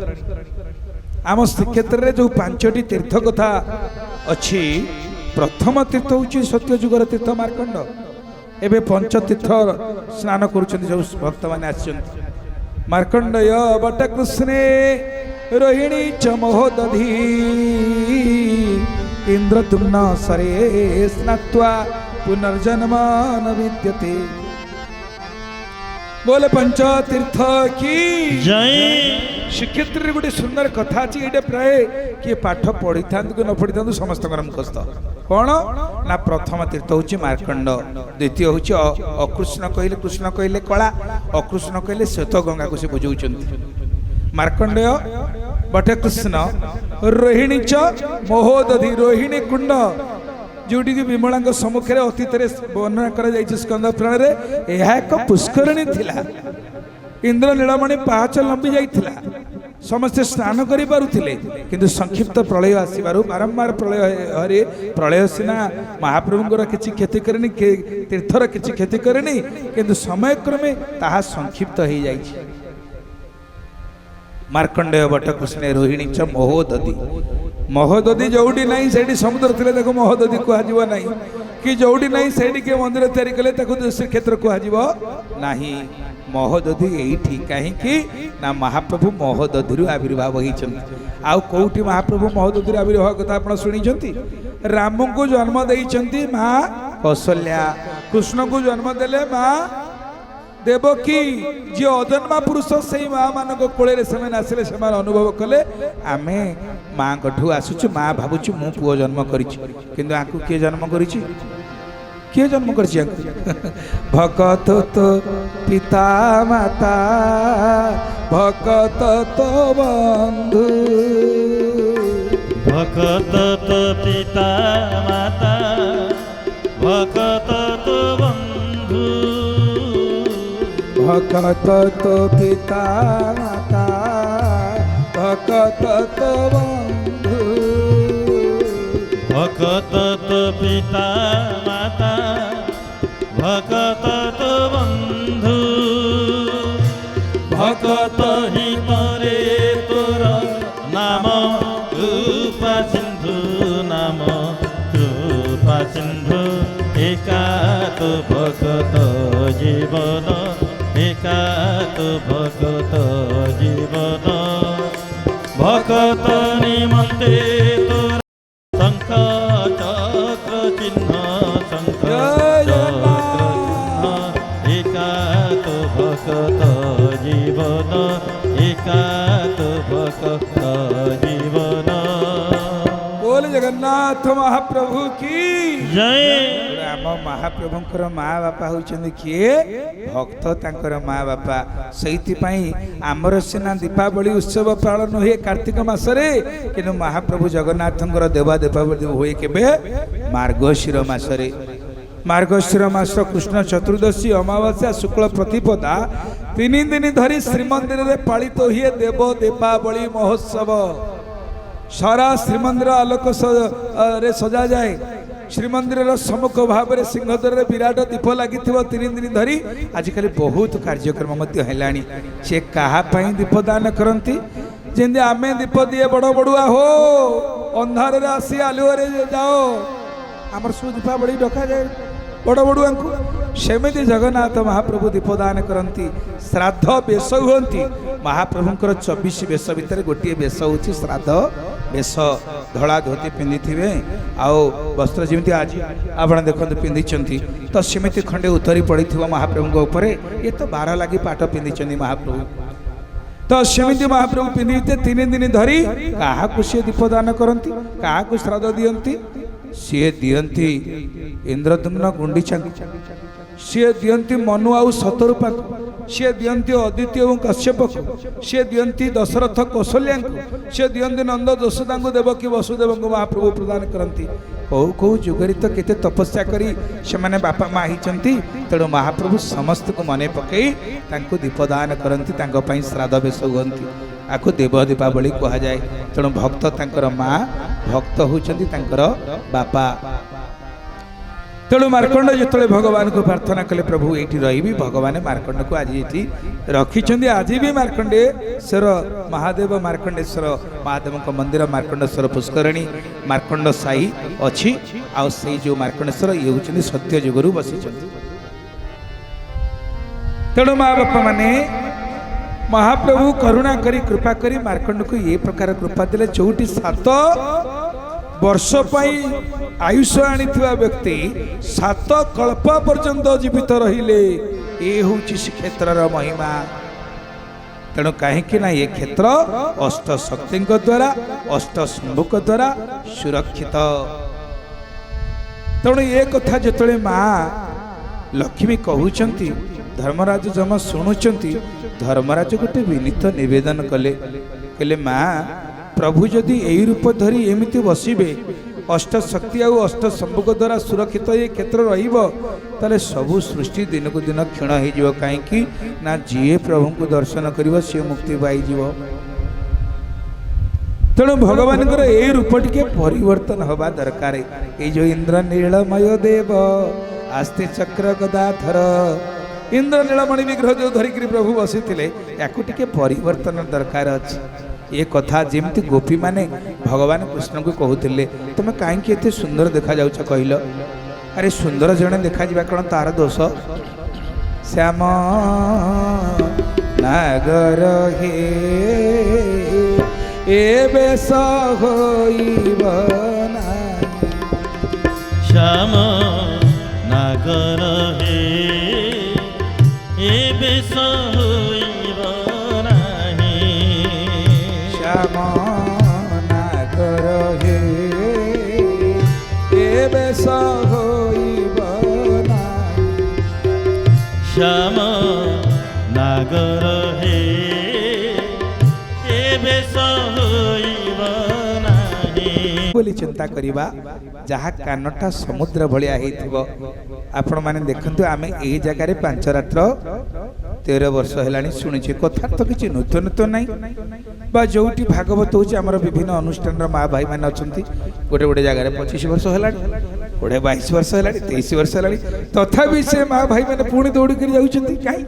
आम श्रीक्षेत्र में जो पांचटी तीर्थ कथा अच्छी प्रथम तीर्थ होची सत्यजुगर तीर्थ मार्कंड एबे पंच तीर्थ स्नान करुछन जो भक्त माने आछन मार्कंडय बट कृष्णे रोहिणी च महोदधी इंद्रदुम्न सरे स्नात्वा पुनर्जन्म न विद्यते बोले पंच तीर्थ की जय श्रीक्षेत्र गोटे सुंदर कथा अच्छी ये प्राय किए पाठ पढ़ी था कि न पढ़ी था समस्त मुखस्थ कौन ना प्रथम तीर्थ हूँ मार्कंड द्वितीय हूँ अकृष्ण कहले कृष्ण कहले कला अकृष्ण कहले श्वेत गंगा को से बुझाऊँ मार्कंडेय बटे कृष्ण रोहिणी च महोदधि रोहिणी कुंड जोटी की विमला सम्मुखें अतीत वर्णना कर स्कंद पुराण में यह एक पुष्करणी थिला इंद्र नीलमणि पाहाच लंबी जाइथिला समस्ते स्नान करि पारुथिले किंतु संक्षिप्त प्रलय आसीबारु बारंबार प्रलय हरे प्रलय सिना महाप्रभुंकर किछि क्षति करनी तीर्थर किछि क्षति करनी किंतु समय क्रमे ताहा संक्षिप्त हो जाइछि मार्कंडेय बट कृष्ण रोहिणी च महोदधी महोदधी जोड़ी नहीं सेठी समुद्र थिले देखो महोदधी कहजिबो नहीं कि जोड़ी नहीं सेठी के मंदिर तैयारी कले ताको श्रीक्षेत्र कहजिबो नहीं महोदधी एठी कहीं ना महाप्रभु महोदधी आविर्भाव होइछन्ति आउ कोउठी महाप्रभु महोदधी आविर्भाव कथा आपण सुनिछन्ति राम को जन्म देइछन्ति मां कौशल्या कृष्ण को जन्म देले मां देवकी जी अजन्मा पुरुष से माँ मान कोले आसिले से अनुभव कले आमे माँ कठू आसुचु माँ भावुचु मु पुओ जन्म करिछि किंतु आकु किए जन्म करिछि किए जन्म करिछि भगत तो पिता माता भगत तो बंधु भगत तो पिता माता भगत तो बंधु भगत तो पिता माता भगत तो बंधु भगत तो पिता माता भगत तो बंधु भगत ही परे तोर नाम कृपा सिंधु नाम कृपा सिंधु एका तो भगत जीवन तु भगत जीवन भगत निमन्ते तोरा शङ्ख चक्र चिह्न शङ्ख चक्र चिह्न एका तु भगत जीवन एका तु भगत जीवन। बोल जगन्नाथ महाप्रभु की जय। आम महाप्रभुंकर माँ बापा होइछन्ति किए भक्त तांकर माँ बापा सेइथिपाई आमर सिना दीपावली उत्सव पालन हुए कार्तिक मासरे किनु महाप्रभु जगन्नाथंकर देवा दीपावली हुए केबे मार्गशीर मासरे। मार्गशीर मास कृष्ण चतुर्दशी अमावास्या शुक्ल प्रतिपदा 3 दिन धरी श्रीमंदिर रे पालित हुए देव दीपावली महोत्सव। सारा श्रीमंदिर आलोक रे सजा जाए। श्रीमंदिर सम्मुख भाव में सिंहद्वार विराट दीप लगी 3 दिन धरी। आजिकल बहुत कार्यक्रम से क्या दीप दान करती जमी आम दीप दिए बड़ बड़ुआ हो अंधार आसी आलुआरे जाओ आमर सब दीपावली डका जाए बड़ बड़ुआ को सेमती जगन्नाथ महाप्रभु दीपदान करती श्राद्ध बेश हुंती। महाप्रभुंकर 24 बेश भितर गोटे बेश हूँ श्राद्ध बेश धड़ा धोती पिंधि थे आउ वस्त्र जमी आज आप देखते पिंधि तो सेमती खंडे उतरी पड़ी महाप्रभु उपर ये तो 12 लगी पाट पिंधि महाप्रभु तो सेमती महाप्रभु पिंधि 3 दिन धरी क्या सी दीपदान करती क्या श्राद्ध दियंती सी दियंती इंद्रदुम्न गुंडीचा सी दियंती मनु आउ शतरूपा सी दियंती अदिति और कश्यप को सी दियंती दशरथ कौशल्या सी दियंती नंद यशोदा देवकी वसुदेव को महाप्रभु प्रदान करती। कौ कौ जुगरी तो केते तपस्या करी से माने बापा माँ होती तेणु महाप्रभु समस्त को मन पकई दीपदान करती श्राद्ध बेश हुंती आपको देव दीपावली कह जाए। तेणु भक्त तांकर माँ भक्त होती बापा। तेणु मार्कंड जो भगवान को प्रार्थना कले प्रभु ये रही भगवान मार्कंड को आज ये रखी आज भी मार्कंडेश्वर महादेव मार्कंडेश्वर महादेव मंदिर मार्कंडेश्वर पुष्करणी मार्कंड साई अच्छी आउ से जो मार्कंडेश्वर ये हूँ सत्य जुगरू बसी। तेणु माँ बापा माने महाप्रभु करुणा करी कृपा करी मार्कंड को ये प्रकार कृपा दिले चौटी 7 वर्ष आयुष आनी व्यक्ति 7 कल्प पर्यंत जीवित रहिले ये हूँ क्षेत्र महिमा। तेणु कहीं ना ये क्षेत्र अष्ट शक्ति द्वारा अष्ट शंभुक द्वारा सुरक्षित। तेणु ये कथा जो माँ लक्ष्मी कहउचंती धर्मराज जमा शुणुचंती धर्मराज गोटे विनीत निवेदन कले कहले माँ प्रभु जदि यही रूप धरी एमती बसबे अष्ट शक्ति आउ अष्ट शंभुक द्वारा सुरक्षित ये क्षेत्र रही सबु सृष्टि दिन को दिन क्षीण हो कहीं ना जी प्रभु को दर्शन कर सी मुक्ति पाई। तेणु भगवान ये रूप टे परिवर्तन हवा दरकार। ये जो इंद्र नीलमय देव आस्ते चक्र गदाधर इंद्र नीलमणि विग्रह जो धरिक प्रभु बसी या परिवर्तन दरकार अच्छे। ये कथा जमती गोपी माने भगवान कृष्ण को कहते तुम कहीं एत सुंदर देखा जाऊच कहल अरे सुंदर जड़े देखा जा कौन तार दोष श्याम नागर हे ए बेस होइब नाही श्याम नागर हे ए बेस होइब नाही श्याम नागर हे ए बेस होइब नाही श्याम नागर हे ए बेस होइब नाही बोली चिंता करिबा जहा कानटा समुद्र भलिया हेथिबो। आपण माने देखंतु आमे एही जगह रे 5 रात्र 13 वर्ष हेलानी सुनिछे कथा तो किछि नूतन तो नाही बा जोटी भागवत होछि हमर विभिन्न अनुष्ठान रो मां भाई माने अछंती गोटे गोटे जगह रे 25 वर्ष हेलानी गोटे 22 वर्ष हेलानी 23 वर्ष हेलानी तथापि से मां भाई माने पुणी दौड़ी कर जाउछंती काई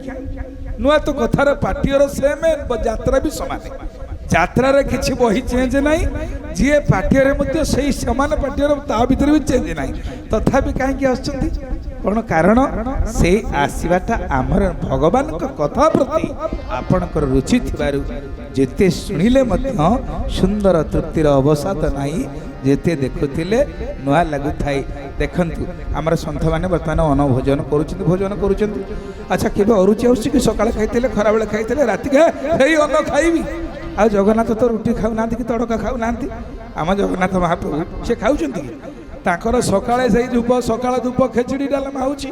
नुआ तो कथार पाटियर सेम यात्रा भी समान यात्रा रे किछि बही चेंज नाही जे पाटियर मध्य सही समान पाटियर ता भीतर भी चेंज नाही तथापि काई कि आछंती କ'ଣ କାରଣ ସେଇ ଆସିବାଟା ଆମର ଭଗବାନଙ୍କ କଥା ପ୍ରତି ଆପଣଙ୍କର ରୁଚି ଥିବାରୁ ଯେତେ ଶୁଣିଲେ ମଧ୍ୟ ସୁନ୍ଦର ତୃପ୍ତିର ଅବସାଦ ନାହିଁ, ଯେତେ ଦେଖୁଥିଲେ ନୂଆ ଲାଗୁଥାଏ। ଦେଖନ୍ତୁ ଆମର ସନ୍ଥମାନେ ବର୍ତ୍ତମାନ ଭୋଜନ କରୁଛନ୍ତି। ଆଚ୍ଛା, କେବେ ଅରୁଚି ଆସୁଛି କି? ସକାଳେ ଖାଇଥିଲେ, ଖରାବେଳେ ଖାଇଥିଲେ, ରାତିକେ ସେଇ ଅନ୍ନ ଖାଇବି। ଆଉ ଜଗନ୍ନାଥ ତ ରୁଟି ଖାଉନାହାନ୍ତି କି ତଡ଼କା ଖାଉନାହାନ୍ତି। ଆମ ଜଗନ୍ନାଥ ମହାପ୍ରଭୁ ସେ ଖାଉଛନ୍ତି କି? ତାଙ୍କର ସକାଳେ ସେଇ ଧୂପ, ସକାଳ ଧୂପ ଖେଚୁଡ଼ି ଡାଲମା ହେଉଛି,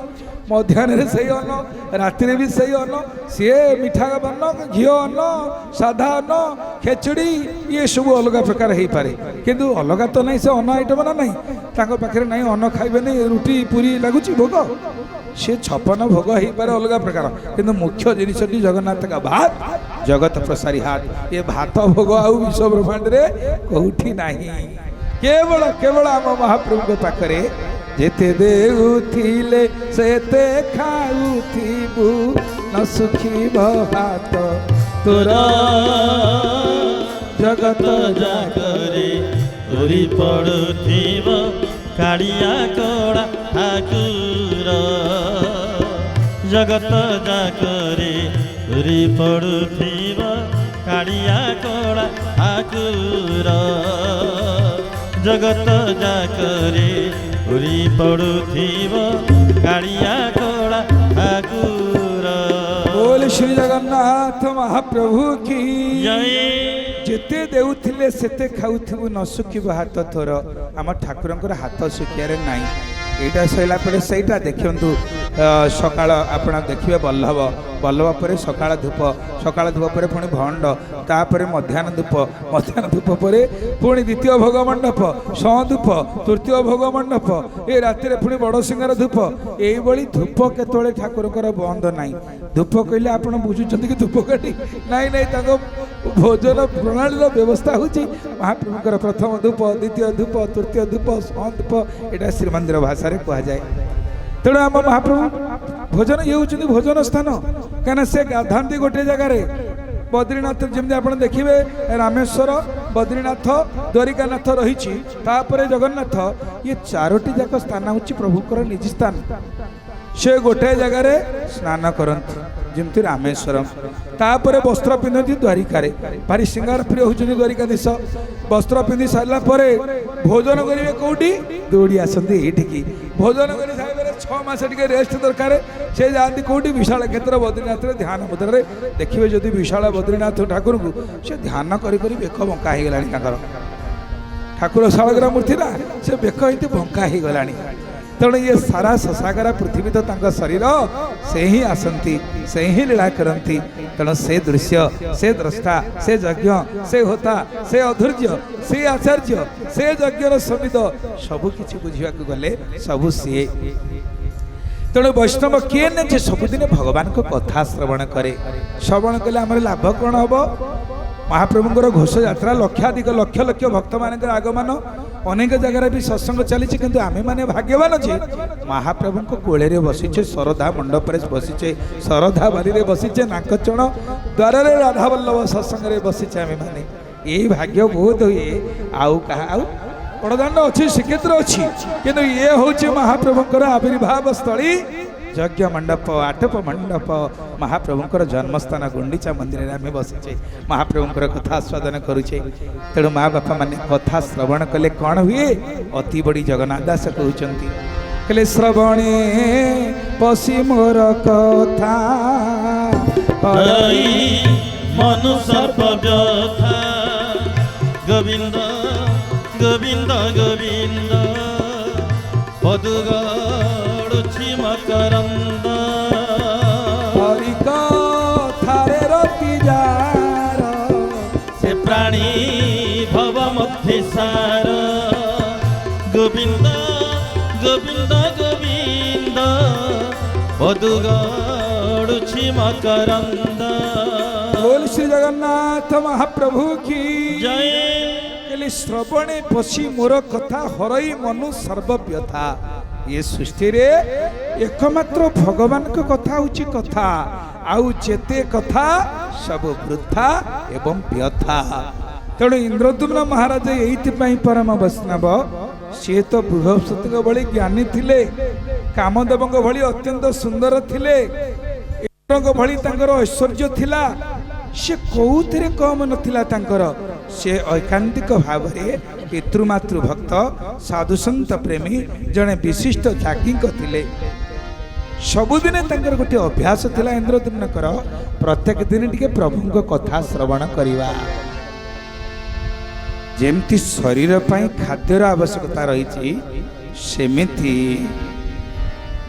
ମଧ୍ୟାହ୍ନରେ ସେଇ ଅନ୍ନ, ରାତିରେ ବି ସେଇ ଅନ୍ନ। ସିଏ ମିଠା ଅନ୍ନ, ଘିଅ ଅନ୍ନ, ସାଧା ଅନ୍ନ, ଖେଚୁଡ଼ି ଇଏ ସବୁ ଅଲଗା ପ୍ରକାର ହେଇପାରେ, କିନ୍ତୁ ଅଲଗା ତ ନାହିଁ। ସେ ଅନ୍ନ ଆଇଟମ ନା ନାହିଁ ତାଙ୍କ ପାଖରେ ନାହିଁ। ଅନ୍ନ ଖାଇବେନି, ରୁଟି ପୁରୀ ଲାଗୁଛି ଭୋଗ, ସେ 56 ଭୋଗ ହେଇପାରେ ଅଲଗା ପ୍ରକାର, କିନ୍ତୁ ମୁଖ୍ୟ ଜିନିଷଟି ଜଗନ୍ନାଥଙ୍କ ଭାତ, ଜଗତ ପ୍ରସାରୀ ହାତ। ଏ ଭାତ ଭୋଗ ଆଉ ବିଶ୍ୱ ବ୍ରହ୍ମାଣ୍ଡରେ କୋଉଠି ନାହିଁ, କେବଳ ଆମ ମହାପ୍ରଭୁଙ୍କ ପାଖରେ। ଯେତେ ଦେଉଥିଲେ ସେତେ ଖାଉଥିବୁ, ନ ଶୁଖିବ ହାତ ତୋର ଜଗତ ଜାଗରେ ତୁରି ପଡୁଥିବ କାଳିଆ କଳା ଠାକୁର। ଜଗତ ଜାଗରେ ତୁରି ପଡୁଥିବ କାଳିଆ କଳା ଠାକୁର। ଜଗତ ଜାକରେ ପୁରୀ ପଡୁଥିବ କାଳିଆ କଳା ଠାକୁର। ବୋଲ ଶ୍ରୀ ଜଗନ୍ନାଥ ମହାପ୍ରଭୁ କି ଜୟ। ଯେତେ ଦେଉଥିଲେ ସେତେ ଖାଉଥିବୁ, ନ ଶୁଖିବ ହାତ ତୋର। ଆମ ଠାକୁରଙ୍କର ହାତ ଶୁଖିବାରେ ନାହିଁ। ଏଇଟା ସରିଲା ପରେ ସେଇଟା ଦେଖନ୍ତୁ, ସକାଳ ଆପଣ ଦେଖିବେ ବଲ୍ଲଭ ପରେ ସକାଳ ଧୂପ ପରେ ପୁଣି ଭଣ୍ଡ, ତାପରେ ମଧ୍ୟାହ୍ନ ଧୂପ ପରେ ପୁଣି ଦ୍ୱିତୀୟ ଭୋଗ ମଣ୍ଡପ, ସଂଧୂପ, ତୃତୀୟ ଭୋଗ ମଣ୍ଡପ, ଏ ରାତିରେ ପୁଣି ବଡ଼ ସିଂହାର ଧୂପ। ଏଇଭଳି ଧୂପ କେତେବେଳେ ଠାକୁରଙ୍କର ବନ୍ଦ ନାହିଁ। ଧୂପ କହିଲେ ଆପଣ ବୁଝୁଛନ୍ତି କି ଧୂପ କାଠି? ନାଇଁ, ତାଙ୍କ ଭୋଜନ ପ୍ରଣାଳୀର ବ୍ୟବସ୍ଥା ହେଉଛି ମହାପ୍ରଭୁଙ୍କର ପ୍ରଥମ ଧୂପ, ଦ୍ୱିତୀୟ ଧୂପ, ତୃତୀୟ ଧୂପ, ସଂଧୂପ, ଏଇଟା ଶ୍ରୀମନ୍ଦିର ଭାଷାରେ କୁହାଯାଏ। ତେଣୁ ଆମ ମହାପ୍ରଭୁ ଭୋଜନ ଇଏ ହେଉଛନ୍ତି ଭୋଜନ ସ୍ଥାନ, କାହିଁକିନା ସେ ଗାଧାନ୍ତି ଗୋଟିଏ ଜାଗାରେ। ବଦ୍ରୀନାଥ ଯେମିତି ଆପଣ ଦେଖିବେ, ରାମେଶ୍ୱର, ବଦ୍ରୀନାଥ, ଦ୍ୱାରିକାନାଥ ରହିଛି, ତାପରେ ଜଗନ୍ନାଥ, ଇଏ 4ଟି ଯାକ ସ୍ଥାନ ହେଉଛି ପ୍ରଭୁଙ୍କର ନିଜ ସ୍ଥାନ। ସେ ଗୋଟାଏ ଜାଗାରେ ସ୍ନାନ କରନ୍ତି ଯେମିତି ରାମେଶ୍ୱର, ତାପରେ ବସ୍ତ୍ର ପିନ୍ଧନ୍ତି ଦ୍ୱାରିକାରେ। ଭାରି ସିଙ୍ଗାର ପ୍ରିୟ ହେଉଛନ୍ତି ଦ୍ୱାରିକାଧୀଶ। ବସ୍ତ୍ର ପିନ୍ଧି ସାରିଲା ପରେ ଭୋଜନ କରିବେ କୋଉଠି? ଦୌଡ଼ି ଆସନ୍ତି ଏଇଠିକି। ଭୋଜନ କରି ସାରିବାରେ 6 ମାସ ଟିକେ ରେଷ୍ଟ ଦରକାର। ସେ ଯାଆନ୍ତି କୋଉଠି? ବିଶାଳ କ୍ଷେତ୍ର ବଦ୍ରୀନାଥରେ ଧ୍ୟାନ ମୁଦ୍ରାରେ। ଦେଖିବେ ଯଦି ବିଶାଳ ବଦ୍ରୀନାଥ ଠାକୁରଙ୍କୁ ସେ ଧ୍ୟାନ କରି ବେକ ବଙ୍କା ହେଇଗଲାଣି ତାଙ୍କର। ଠାକୁର ଶାଳଗ୍ରାମ ମୂର୍ତ୍ତି ନା, ସେ ବେକ ଏମିତି ବଙ୍କା ହେଇଗଲାଣି। ତେଣୁ ଇଏ ସାରା ଶଶାଗରା ପୃଥିବୀ ତ ତାଙ୍କ ଶରୀର, ସେ ହିଁ ଆସନ୍ତି, ସେ ହିଁ ଲୀଳା କରନ୍ତି। ତେଣୁ ସେ ଦୃଶ୍ୟ, ସେ ଦ୍ରଷ୍ଟା, ସେ ଯଜ୍ଞ, ସେ ହୋତା, ସେ ଅଧୈର୍ଯ୍ୟ, ସେ ଆଚାର୍ଯ୍ୟ, ସେ ଯଜ୍ଞର ସମିତ, ସବୁ କିଛି ବୁଝିବାକୁ ଗଲେ ସବୁ ସିଏ। ତେଣୁ ବୈଷ୍ଣବ କିଏ ନେ ଯେ ସବୁଦିନେ ଭଗବାନଙ୍କ କଥା ଶ୍ରବଣ କରେ। ଶ୍ରବଣ କଲେ ଆମର ଲାଭ କ'ଣ ହବ? ମହାପ୍ରଭୁଙ୍କର ଘୋଷଯାତ୍ରା, ଲକ୍ଷାଧିକ ଲକ୍ଷ ଭକ୍ତମାନଙ୍କର ଆଗମନ, ଅନେକ ଜାଗାରେ ବି ସତ୍ସଙ୍ଗ ଚାଲିଛି, କିନ୍ତୁ ଆମେମାନେ ଭାଗ୍ୟବାନ ଯେ ମହାପ୍ରଭୁଙ୍କ କୋଳରେ ବସିଛେ, ଶରଧା ମଣ୍ଡପରେ ବସିଛେ, ଶରଧା ବାରିରେ ବସିଛେ, ନାକଚଣ ଦ୍ୱାରରେ ରାଧାବଲ୍ଲଭ ସତ୍ସଙ୍ଗରେ ବସିଛେ ଆମେମାନେ। ଏଇ ଭାଗ୍ୟ ବହୁତ ହୁଏ। ଆଉ କାହା ଆଉ ବଡ଼ଦାଣ୍ଡ ଅଛି, ଶ୍ରୀକ୍ଷେତ୍ର ଅଛି, କିନ୍ତୁ ଇଏ ହେଉଛି ମହାପ୍ରଭୁଙ୍କର ଆବିର୍ଭାବ ସ୍ଥଳୀ, ଯଜ୍ଞ ମଣ୍ଡପ, ଆଟପ ମଣ୍ଡପ, ମହାପ୍ରଭୁଙ୍କର ଜନ୍ମସ୍ଥାନ ଗୁଣ୍ଡିଚା ମନ୍ଦିରରେ ଆମେ ବସିଛେ, ମହାପ୍ରଭୁଙ୍କର କଥା ଆସ୍ୱାଦନ କରୁଛେ। ତେଣୁ ମା ବାପା ମାନେ କଥା ଶ୍ରବଣ କଲେ କ'ଣ ହୁଏ? ଅତି ବଡ଼ି ଜଗନ୍ନାଥ ଦାସ କହୁଛନ୍ତି, କହିଲେ ଶ୍ରବଣେ ପଶି ମୋର କଥା ମନୁ ସର୍ବବ୍ୟଥା। ଗୋବିନ୍ଦ ଗୋବିନ୍ଦ ଗୋବିନ୍ଦ ପଦୁଗଡ଼ୁଛି ମକରନ୍ଦ। ହରି କଥାରେ ରତି ଯାର, ସେ ପ୍ରାଣୀ ଭବ ମধ্যে ସାର। ଗୋବିନ୍ଦ ଗୋବିନ୍ଦ ଗୋବିନ୍ଦ ପଦୁଗଡ଼ୁଛି ମକରନ୍ଦ। बोल श्री जगन्नाथ महाप्रभु की ଜୟ। ଶ୍ରବଣେ ପଶି ମୋର କଥା ହରଇ ମନୁ ସର୍ବବ୍ୟଥା। ଏ ସୃଷ୍ଟିରେ ଏକମାତ୍ର ଭଗବାନଙ୍କ କଥା ହେଉଛି କଥା, ଆଉ ଯେତେ କଥା ସବୁ ବୃଥା ଏବଂ ବ୍ୟଥା। ତେଣୁ ଇନ୍ଦ୍ରଦ୍ୟୁମ୍ନ ମହାରାଜ ଏଇଥିପାଇଁ ପରମ ବୈଷ୍ଣବ, ସିଏ ତ ବୃହସ୍ପତିଙ୍କ ଭଳି ଜ୍ଞାନୀ ଥିଲେ, कामदेवଙ୍କ ଭଳି ଅତ୍ୟନ୍ତ ସୁନ୍ଦର ଥିଲେ, ଇନ୍ଦ୍ରଙ୍କ ଭଳି ତାଙ୍କର ଐଶ୍ୱର୍ଯ୍ୟ ଥିଲା, ସେ କୋଉଥିରେ କମ ନଥିଲା ତାଙ୍କର। ସେ ଐକାନ୍ତିକ ଭାବରେ ପିତୃମାତୃ ଭକ୍ତ ସାଧୁସନ୍ଥ ପ୍ରେମୀ ଜଣେ ବିଶିଷ୍ଟ ତ୍ୟାଗୀଙ୍କ ଥିଲେ। ସବୁଦିନେ ତାଙ୍କର ଗୋଟିଏ ଅଭ୍ୟାସ ଥିଲା ଇନ୍ଦ୍ରଦ୍ୟୁମ୍ନଙ୍କର, ପ୍ରତ୍ୟେକ ଦିନ ଟିକେ ପ୍ରଭୁଙ୍କ କଥା ଶ୍ରବଣ କରିବା। ଯେମିତି ଶରୀର ପାଇଁ ଖାଦ୍ୟର ଆବଶ୍ୟକତା ରହିଛି, ସେମିତି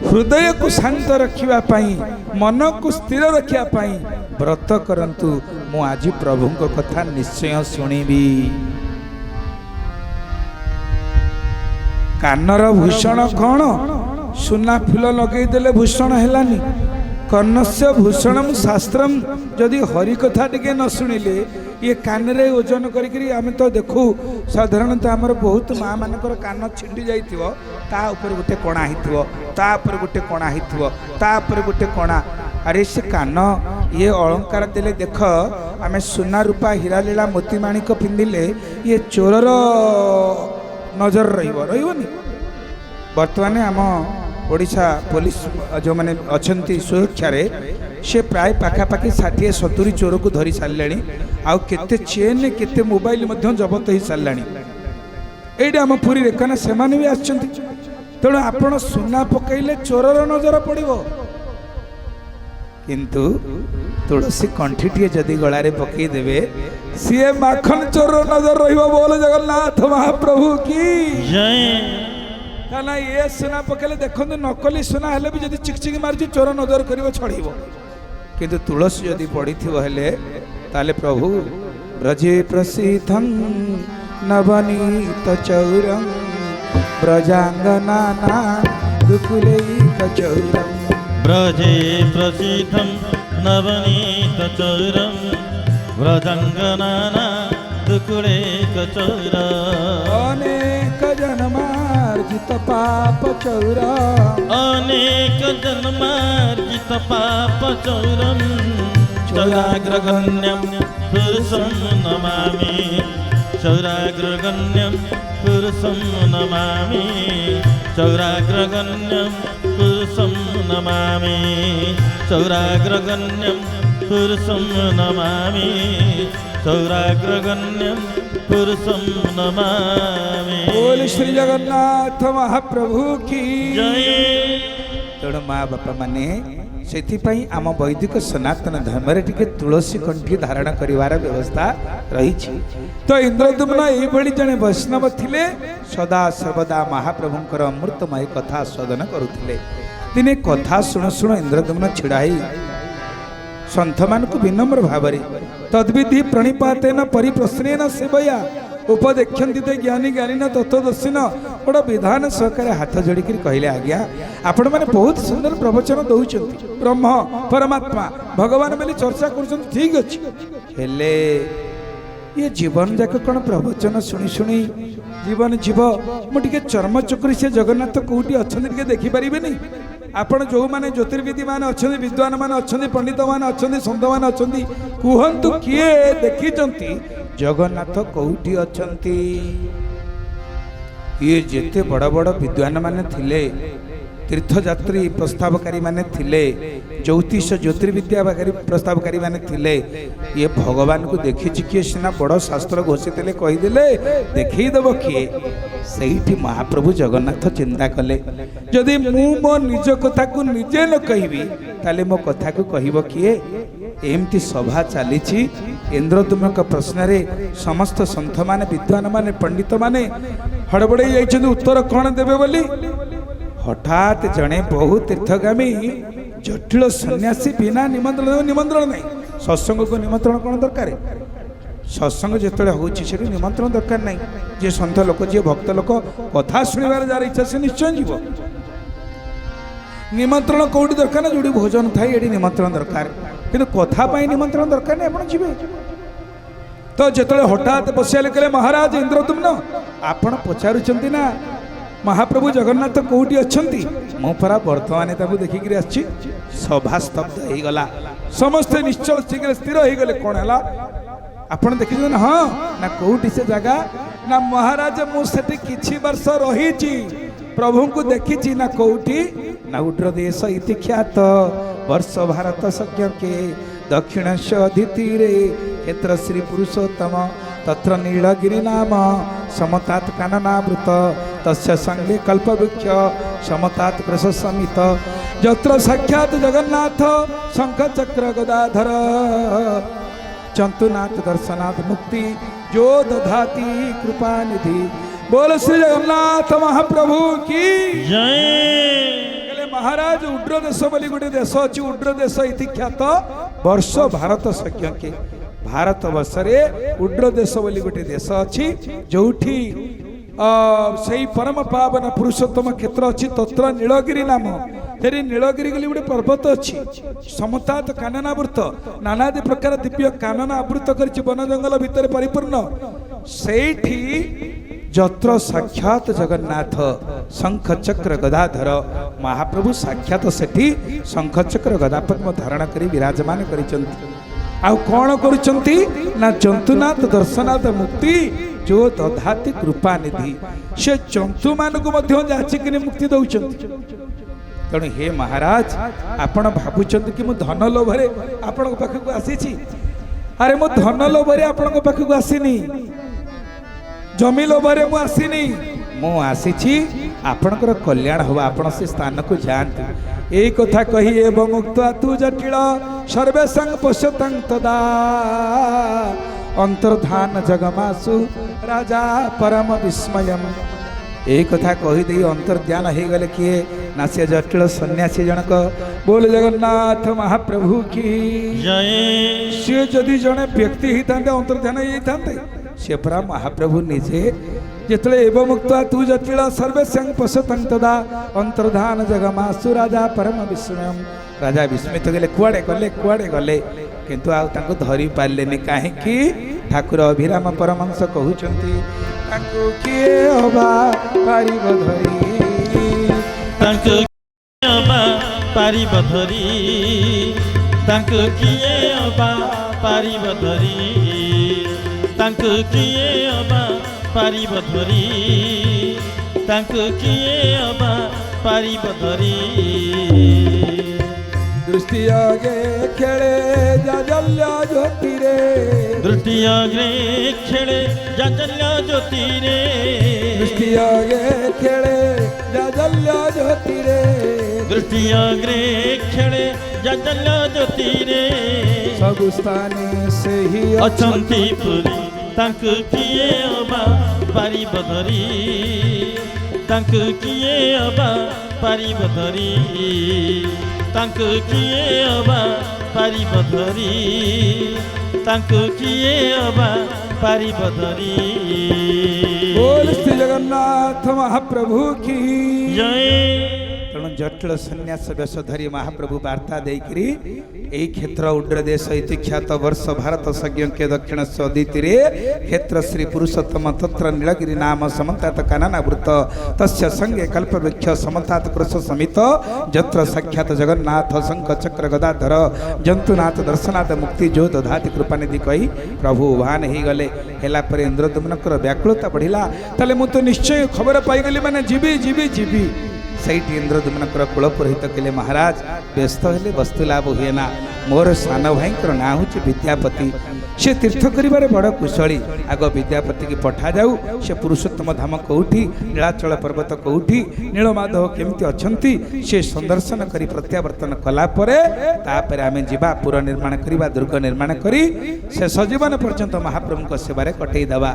ହୃଦୟକୁ ଶାନ୍ତ ରଖିବା ପାଇଁ, ମନକୁ ସ୍ଥିର ରଖିବା ପାଇଁ ବ୍ରତ କରନ୍ତୁ। ମୁଁ ଆଜି ପ୍ରଭୁଙ୍କ କଥା ନିଶ୍ଚୟ ଶୁଣିବି। କାନର ଭୂଷଣ କଣ? ସୁନା ଫୁଲ ଲଗେଇଦେଲେ ଭୂଷଣ ହେଲାନି। କର୍ଣ୍ଣସ୍ୟ ଭୂଷଣମ୍ ଶାସ୍ତ୍ରମ୍। ଯଦି ହରି କଥା ଟିକେ ନ ଶୁଣିଲେ, ଇଏ କାନରେ ଓଜନ କରିକିରି ଆମେ ତ ଦେଖୁ ସାଧାରଣତଃ ଆମର ବହୁତ ମା ମାନଙ୍କର କାନ ଛିଣ୍ଡି ଯାଇଥିବ, ତା ଉପରେ ଗୋଟେ କଣା ହେଇଥିବ, ତା ଉପରେ ଗୋଟେ କଣା ହେଇଥିବ, ତା ଉପରେ ଗୋଟେ କଣା। ଆରେ ସେ କାନ ଇଏ ଅଳଙ୍କାର ଦେଲେ ଦେଖ, ଆମେ ସୁନା ରୂପା ହୀରା ଲୀଳା ମୋତି ମାଣିକ ପିନ୍ଧିଲେ ଇଏ ଚୋରର ନଜର ରହିବନି। ବର୍ତ୍ତମାନ ଆମ ଓଡ଼ିଶା ପୋଲିସ ଯେଉଁମାନେ ଅଛନ୍ତି ସୁରକ୍ଷାରେ, ସେ ପ୍ରାୟ ପାଖାପାଖି 60-70 ଚୋରକୁ ଧରି ସାରିଲେଣି। ଆଉ କେତେ ଚେନ୍ କେତେ ମୋବାଇଲ ମଧ୍ୟ ଜବତ ହେଇସାରିଲାଣି। ଏଇଟା ଆମ ପୁରୀରେ, କାରଣ ସେମାନେ ବି ଆସିଛନ୍ତି। ତେଣୁ ଆପଣ ସୁନା ପକାଇଲେ ଚୋରର ନଜର ପଡ଼ିବ, କିନ୍ତୁ ତୁଳସୀ କଣ୍ଠିଟିଏ ଯଦି ଗଳାରେ ପକାଇଦେବେ, ସିଏ ମାଖନ ଚୋରର ନଜର ରହିବ। ବୋଲ ଜଗନ୍ନାଥ ମହାପ୍ରଭୁ କି ଜୟ। କାରଣ ଏ ସୁନା ପକେଇଲେ ଦେଖନ୍ତୁ, ନକଲି ସୁନା ହେଲେ ବି ଯଦି ଚିକଚିକି ମାରୁଛି ଚୋର ନଜର କରିବ, ଛଡ଼େଇବ। କିନ୍ତୁ ତୁଳସୀ ଯଦି ପଡ଼ିଥିବ ହେଲେ, ତାହେଲେ ପ୍ରଭୁ ବ୍ରଜେ ପ୍ରସିଦ୍ଧଂ ନବନୀତ ଚୌରଂ ବ୍ରଜାଙ୍ଗନା ଦୁକୁଲୈକ ଚୌରଂ। ବ୍ରଜେ ପ୍ରସିଦ୍ଧଂ ନବନୀତ ଚୌରଂ ବ୍ରଜାଙ୍ଗନା ଦୁକୁଳୈକ ଚୌରଂ। ଅନେକ ଜନ୍ମାର୍ଜିତ ପାପ ଚୌରଂ। ଅନେକ ଜନ୍ମାର୍ଜିତ ପାପ ଚୌରଂ ଚୌରାଗ୍ରଗଣ୍ୟಂ ପୁରୁଷଂ ନମାମି। ଚୌରାଗ୍ରଗଣ୍ୟಂ ପୁରୁଷଂ ନମାମି। ଚୌରାଗ୍ରଗଣ୍ୟಂ ପୁରୁଷଂ ନମାମି। ଚୌରାଗ୍ରଗଣ୍ୟಂ ପୁରୁଷଂ ନମାମି। ଚୌରାଗ୍ରଗଣ୍ୟಂ ପୁରୁଷଂ ନମାମି। ବୋଲ ଶ୍ରୀ ଜଗନ୍ନାଥ ମହାପ୍ରଭୁ କି ଜୟ। ତେଣୁ ମା ବାପା ମାନେ ସେଥିପାଇଁ ଆମ ବୈଦିକ ସନାତନ ଧର୍ମରେ ଟିକେ ତୁଳସୀ କଣ୍ଠି ଧାରଣ କରିବାର ବ୍ୟବସ୍ଥା ରହିଛି। ତ ଇନ୍ଦ୍ରଦ୍ୟୁମ୍ନ ଏଇଭଳି ଜଣେ ବୈଷ୍ଣବ ଥିଲେ, ସଦା ସର୍ବଦା ମହାପ୍ରଭୁଙ୍କର ଅମୃତମୟ କଥା ଆସ୍ୱାଦନ କରୁଥିଲେ। ଦିନେ କଥା ଶୁଣୁ ଶୁଣୁ ଇନ୍ଦ୍ରଦ୍ୟୁମ୍ନ ଛିଡ଼ା ହେଇ ସନ୍ଥମାନଙ୍କୁ ବିନମ୍ର ଭାବରେ ତଦ୍ବିଧି ପ୍ରଣିପାତେନ ପରିପ୍ରଶ୍ନେନ ସେବୟା ଉପଦେକ୍ଷନ୍ତି ତେ ଜ୍ଞାନୀ ଜ୍ଞାନୀନ ତତ୍ତ୍ୱଦର୍ଶିନ। ବଡ଼ ବିଧାନ ସହକାରେ ହାତ ଯୋଡ଼ିକିରି କହିଲେ, ଆଜ୍ଞା ଆପଣମାନେ ବହୁତ ସୁନ୍ଦର ପ୍ରବଚନ ଦେଉଛନ୍ତି, ବ୍ରହ୍ମ ପରମାତ୍ମା ଭଗବାନ ବୋଲି ଚର୍ଚ୍ଚା କରୁଛନ୍ତି, ଠିକ ଅଛି। ହେଲେ ଇଏ ଜୀବନ ଯାକ କ'ଣ ପ୍ରବଚନ ଶୁଣି ଶୁଣି ଜୀବନ ଯିବ? ମୁଁ ଟିକେ ଚର୍ମଚକ୍ରୀ ସେ ଜଗନ୍ନାଥ କୋଉଠି ଅଛନ୍ତି ଟିକେ ଦେଖିପାରିବେନି? ଆପଣ ଯେଉଁମାନେ ଜ୍ୟୋତିର୍ବିଦ ମାନେ ଅଛନ୍ତି, ବିଦ୍ୱାନ ମାନେ ଅଛନ୍ତି, ପଣ୍ଡିତ ମାନେ ଅଛନ୍ତି, ସନ୍ଥ ମାନେ ଅଛନ୍ତି, କୁହନ୍ତୁ କିଏ ଦେଖିଛନ୍ତି ଜଗନ୍ନାଥ କୋଉଠି ଅଛନ୍ତି? ଇଏ ଯେତେ ବଡ଼ ବଡ଼ ବିଦ୍ୱାନ ମାନେ ଥିଲେ, ତୀର୍ଥଯାତ୍ରୀ ପ୍ରସ୍ତାବକାରୀ ମାନେ ଥିଲେ, ଜ୍ୟୋତିଷ ଜ୍ୟୋତିର୍ବିଦ୍ୟା ପ୍ରସ୍ତାବକାରୀ ମାନେ ଥିଲେ, ଇଏ ଭଗବାନଙ୍କୁ ଦେଖିଛି କିଏ? ସିନା ବଡ଼ ଶାସ୍ତ୍ର ଘୋଷିଥିଲେ, କହିଦେଲେ, ଦେଖେଇଦେବ କିଏ? ସେଇଠି ମହାପ୍ରଭୁ ଜଗନ୍ନାଥ ଚିନ୍ତା କଲେ, ଯଦି ମୁଁ ମୋ ନିଜ କଥାକୁ ନିଜେ ନ କହିବି, ତାହେଲେ ମୋ କଥାକୁ କହିବ କିଏ? ଏମିତି ସଭା ଚାଲିଛି। ଇନ୍ଦ୍ରଦ୍ୟୁମ୍ନଙ୍କ ପ୍ରଶ୍ନରେ ସମସ୍ତ ସନ୍ଥମାନେ, ବିଦ୍ୱାନମାନେ, ପଣ୍ଡିତମାନେ ହଡ଼ବଡ଼େଇ ଯାଇଛନ୍ତି ଉତ୍ତର କ'ଣ ଦେବେ ବୋଲି। ହଠାତ୍ ଜଣେ ବହୁ ତୀର୍ଥଗାମୀ ଜଟିଳ ସନ୍ନ୍ୟାସୀ ବିନା ନିମନ୍ତ୍ରଣ ନାହିଁ। ସତ୍ସଙ୍ଗକୁ ନିମନ୍ତ୍ରଣ କ'ଣ ଦରକାର? ସତ୍ସଙ୍ଗ ଯେତେବେଳେ ହେଉଛି ସେଠି ନିମନ୍ତ୍ରଣ ଦରକାର ନାହିଁ। ଯିଏ ସନ୍ଥ ଲୋକ, ଯିଏ ଭକ୍ତ ଲୋକ, କଥା ଶୁଣିବାର ଯାହାର ଇଚ୍ଛା, ସେ ନିଶ୍ଚୟ ଯିବ। ନିମନ୍ତ୍ରଣ କୋଉଠି ଦରକାର ନା, ଯୋଉଠି ଭୋଜନ ଥାଏ ଏଠି ନିମନ୍ତ୍ରଣ ଦରକାର, କିନ୍ତୁ କଥା ପାଇଁ ନିମନ୍ତ୍ରଣ ଦରକାର ନାହିଁ, ଆପଣ ଯିବେ। ତ ଯେତେବେଳେ ହଠାତ୍ ବସିଲେ, କହିଲେ ମହାରାଜ ଇନ୍ଦ୍ରଦ୍ୟୁମ୍ନ, ଆପଣ ପଚାରୁଛନ୍ତି ନା ମହାପ୍ରଭୁ ଜଗନ୍ନାଥ କୋଉଠି ଅଛନ୍ତି? ମୁଁ ପରା ବର୍ତ୍ତମାନ ତାଙ୍କୁ ଦେଖିକିରି ଆସିଛି। ସଭା ସ୍ତବ୍ଧ ହେଇଗଲା, ସମସ୍ତେ ନିଶ୍ଚଳ ସ୍ଥିର ହେଇଗଲେ। କ'ଣ ହେଲା ଆପଣ ଦେଖିଛନ୍ତି ନା? ହଁ ନା, କୋଉଠି ସେ ଜାଗା? ନା ମହାରାଜ ମୁଁ ସେଠି କିଛି ବର୍ଷ ରହିଛି, प्रभु को देखी ना कौटी ना उड्र देश इति ख्यात वर्ष भारत सज्ञ के दक्षिण अदिति रे क्षेत्र श्री पुरुषोत्तम तत्र नीलगिरी नाम समतात काननावृत तस्य संगे कल्पवृक्ष समतात कृश समित जत्र साक्षात जगन्नाथ शंख चक्र गदाधर चंतुनाथ दर्शनाथ मुक्ति जो दधाती कृपा निधि। बोल श्री जगन्नाथ महाप्रभु की जय। महाराज उड्र देश बोली गोटे देश अच्छी उड्र देश इति ख्यात वर्ष भारत सज्ञ के भारत वर्ष रे उड्र देश बोली गोटे देश अच्छी जोठी से परम पावन पुरुषोत्तम क्षेत्र अच्छी तत्र नीलगिरी नाम तेरी नीलगिरी गली गोटे पर्वत अच्छी समतात काननावृत नानादि प्रकार दिव्य कानना आवृत कर वन जंगल भितर परिपूर्ण सेठी जत्र साक्षात जगन्नाथ शंख चक्र गदाधर महाप्रभु साक्षात सेठी शंख चक्र गदा पद्म धारण करी विराजमान करिसंती। आउ कौन करुचंती ना जंतुनाथ दर्शनाथ मुक्ति जो दधाती कृपा निधि से जंतु मान को मध्य जाचिक मुक्ति दौचंती। तेणु हे महाराज आपण भाबुचंती कि मु धन लोभरे आपण पाखक आसीछि अरे मु धन लोभरे आपण पाखक आसीनी जमी लोभरे मु आसीनी मु आसीछि आपणकर कल्याण हवा आपण से स्थान को जानतु एई कथा कही एवं मुक्ता तू जटिल सर्वेसंग पश्यतं तदा अंतर्धान जगमासु राजा परम विस्मयम। एक कथा कही दे अंतर्ध्यान हो गले किए ना से जटिल सन्यासी जनक। बोल जगन्नाथ महाप्रभु की जय। सी जदि जड़े व्यक्ति ही था अंतर्ध्यान होते से परा महाप्रभु निजे जिते एवं मुक्त तू जटिल सर्वेश्यं पश्यतं तदा अंतर्धान जगमासु राजा परम विस्मयम। राजा विस्मित गले कुआड़े गले किंतु आउ तांको धरी पारलेनी काहेकि ठाकुर अभिराम परमहंस कहउचंती तांको किए हबा पारिब धरी तांको किए हबा पारिब धरी तांको किए हबा पारिब धरी तांको किए हबा पारिब धरी तांको किए हबा पारिब धरी। दृष्टि आगे खेले जाजल्य ज्योति रे दृष्टि आगे खेले जाजल्य ज्योति रे दृष्टि आगे खेले जाजल्य ज्योति रे दृष्टि आगे खेले जाजल्य ज्योति रे सब स्थाने से ही अछंती पुरी तांको किए हबा पारिब धरी तांको किए हबा पारिब धरी तांको किए हबा पारिब धरी तांको किए हबा पारिब धरी। बोल श्री जगन्नाथ महाप्रभु की जय। तेणु जटिल सन्यास वेश धरी महाप्रभु वार्ता देकरी एई क्षेत्र उड्र देश इति ख्यात वर्ष भारत सज्ञ के दक्षिण अदिति रे क्षेत्र श्री पुरुषोत्तम तत्र नीलगिरी नाम समन्तात काननावृत तस्य संगे कल्पवृक्ष समन्तात कृश समित जत्र साक्षात जगन्नाथ शंख चक्र गदाधर जंतुनाथ दर्शनाथ मुक्ति जो दधाति कृपानिधि कही प्रभु वाहन ही गले हेला पर इंद्रदमनकर व्याकुलता बढ़िला ताले मु तो निश्चय खबर पाई गली माने जीवी जीवी जीवी सैटी इंद्रदमनकर कुल पुरोहित कले महाराज व्यस्त हेले वस्तु लाभ हुए ना मोर सान भाईकर ना हूँ विद्यापति से तीर्थ करिबारे बड़ कुशली आग विद्यापति की पठा जाऊ से पुरुषोत्तम धाम कौटी नीलाचल पर्वत कौटी नीलमाधव केमती अच्छंती से संदर्शन करी प्रत्यावर्तन कला परे तापर आमे जीवा पुर निर्माण करिबा दुर्ग निर्माण करी से सजीवन पर्यंत महाप्रभु को सेवारे कटई दबा।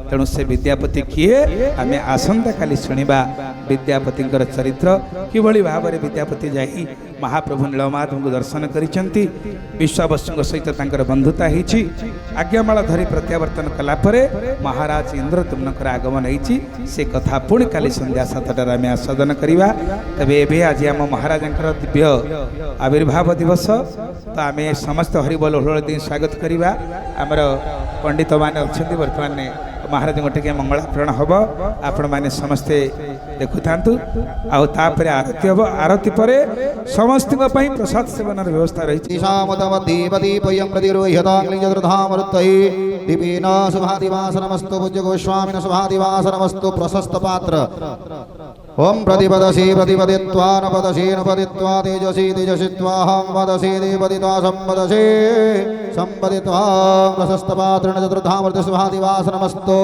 तेणु से विद्यापति किए आमे आसंता काली सुनिबा विद्यापति चरित्र किभली भाव विद्यापति जाई महाप्रभु नीलमाधव को दर्शन करिसंती विश्वावसुଙ୍କ सहित तांकर बंधुता होईछि आज्ञामाला धरी प्रत्यावर्तन कला परे महाराज इंद्रदम्नकर आगमन होईछि से कथा पुणी काली संध्या 7टार आमे आस्वादन करिबा। तबे एबे आज आम महाराजंकर दिव्य आविर्भाव दिवस तो आमे समस्त हरिबोल हुलुल दी स्वागत करिबा। हमर पंडित माने अछंती वर्तमान महाराज टे मंगलाचरण हम आपण मैंने समस्ते देखु था आरती हम आरती पर समस्त प्रसाद सेवन व्यवस्था रही दीपेन शुभादिवास नमस्तु पूज्य गोस्वामिन शुभादिवास नमस्तु प्रशस्त पात्र ओम प्रतिपदसी प्रतिपदित्वा नपदसी नपदित्वा तेजसी तेजसित्वा हम वदसी देवदित्वा संवदसी संवदित्वा प्रशस्त पात्र चतुर्धामूर्ति शुभादिवास नमस्तु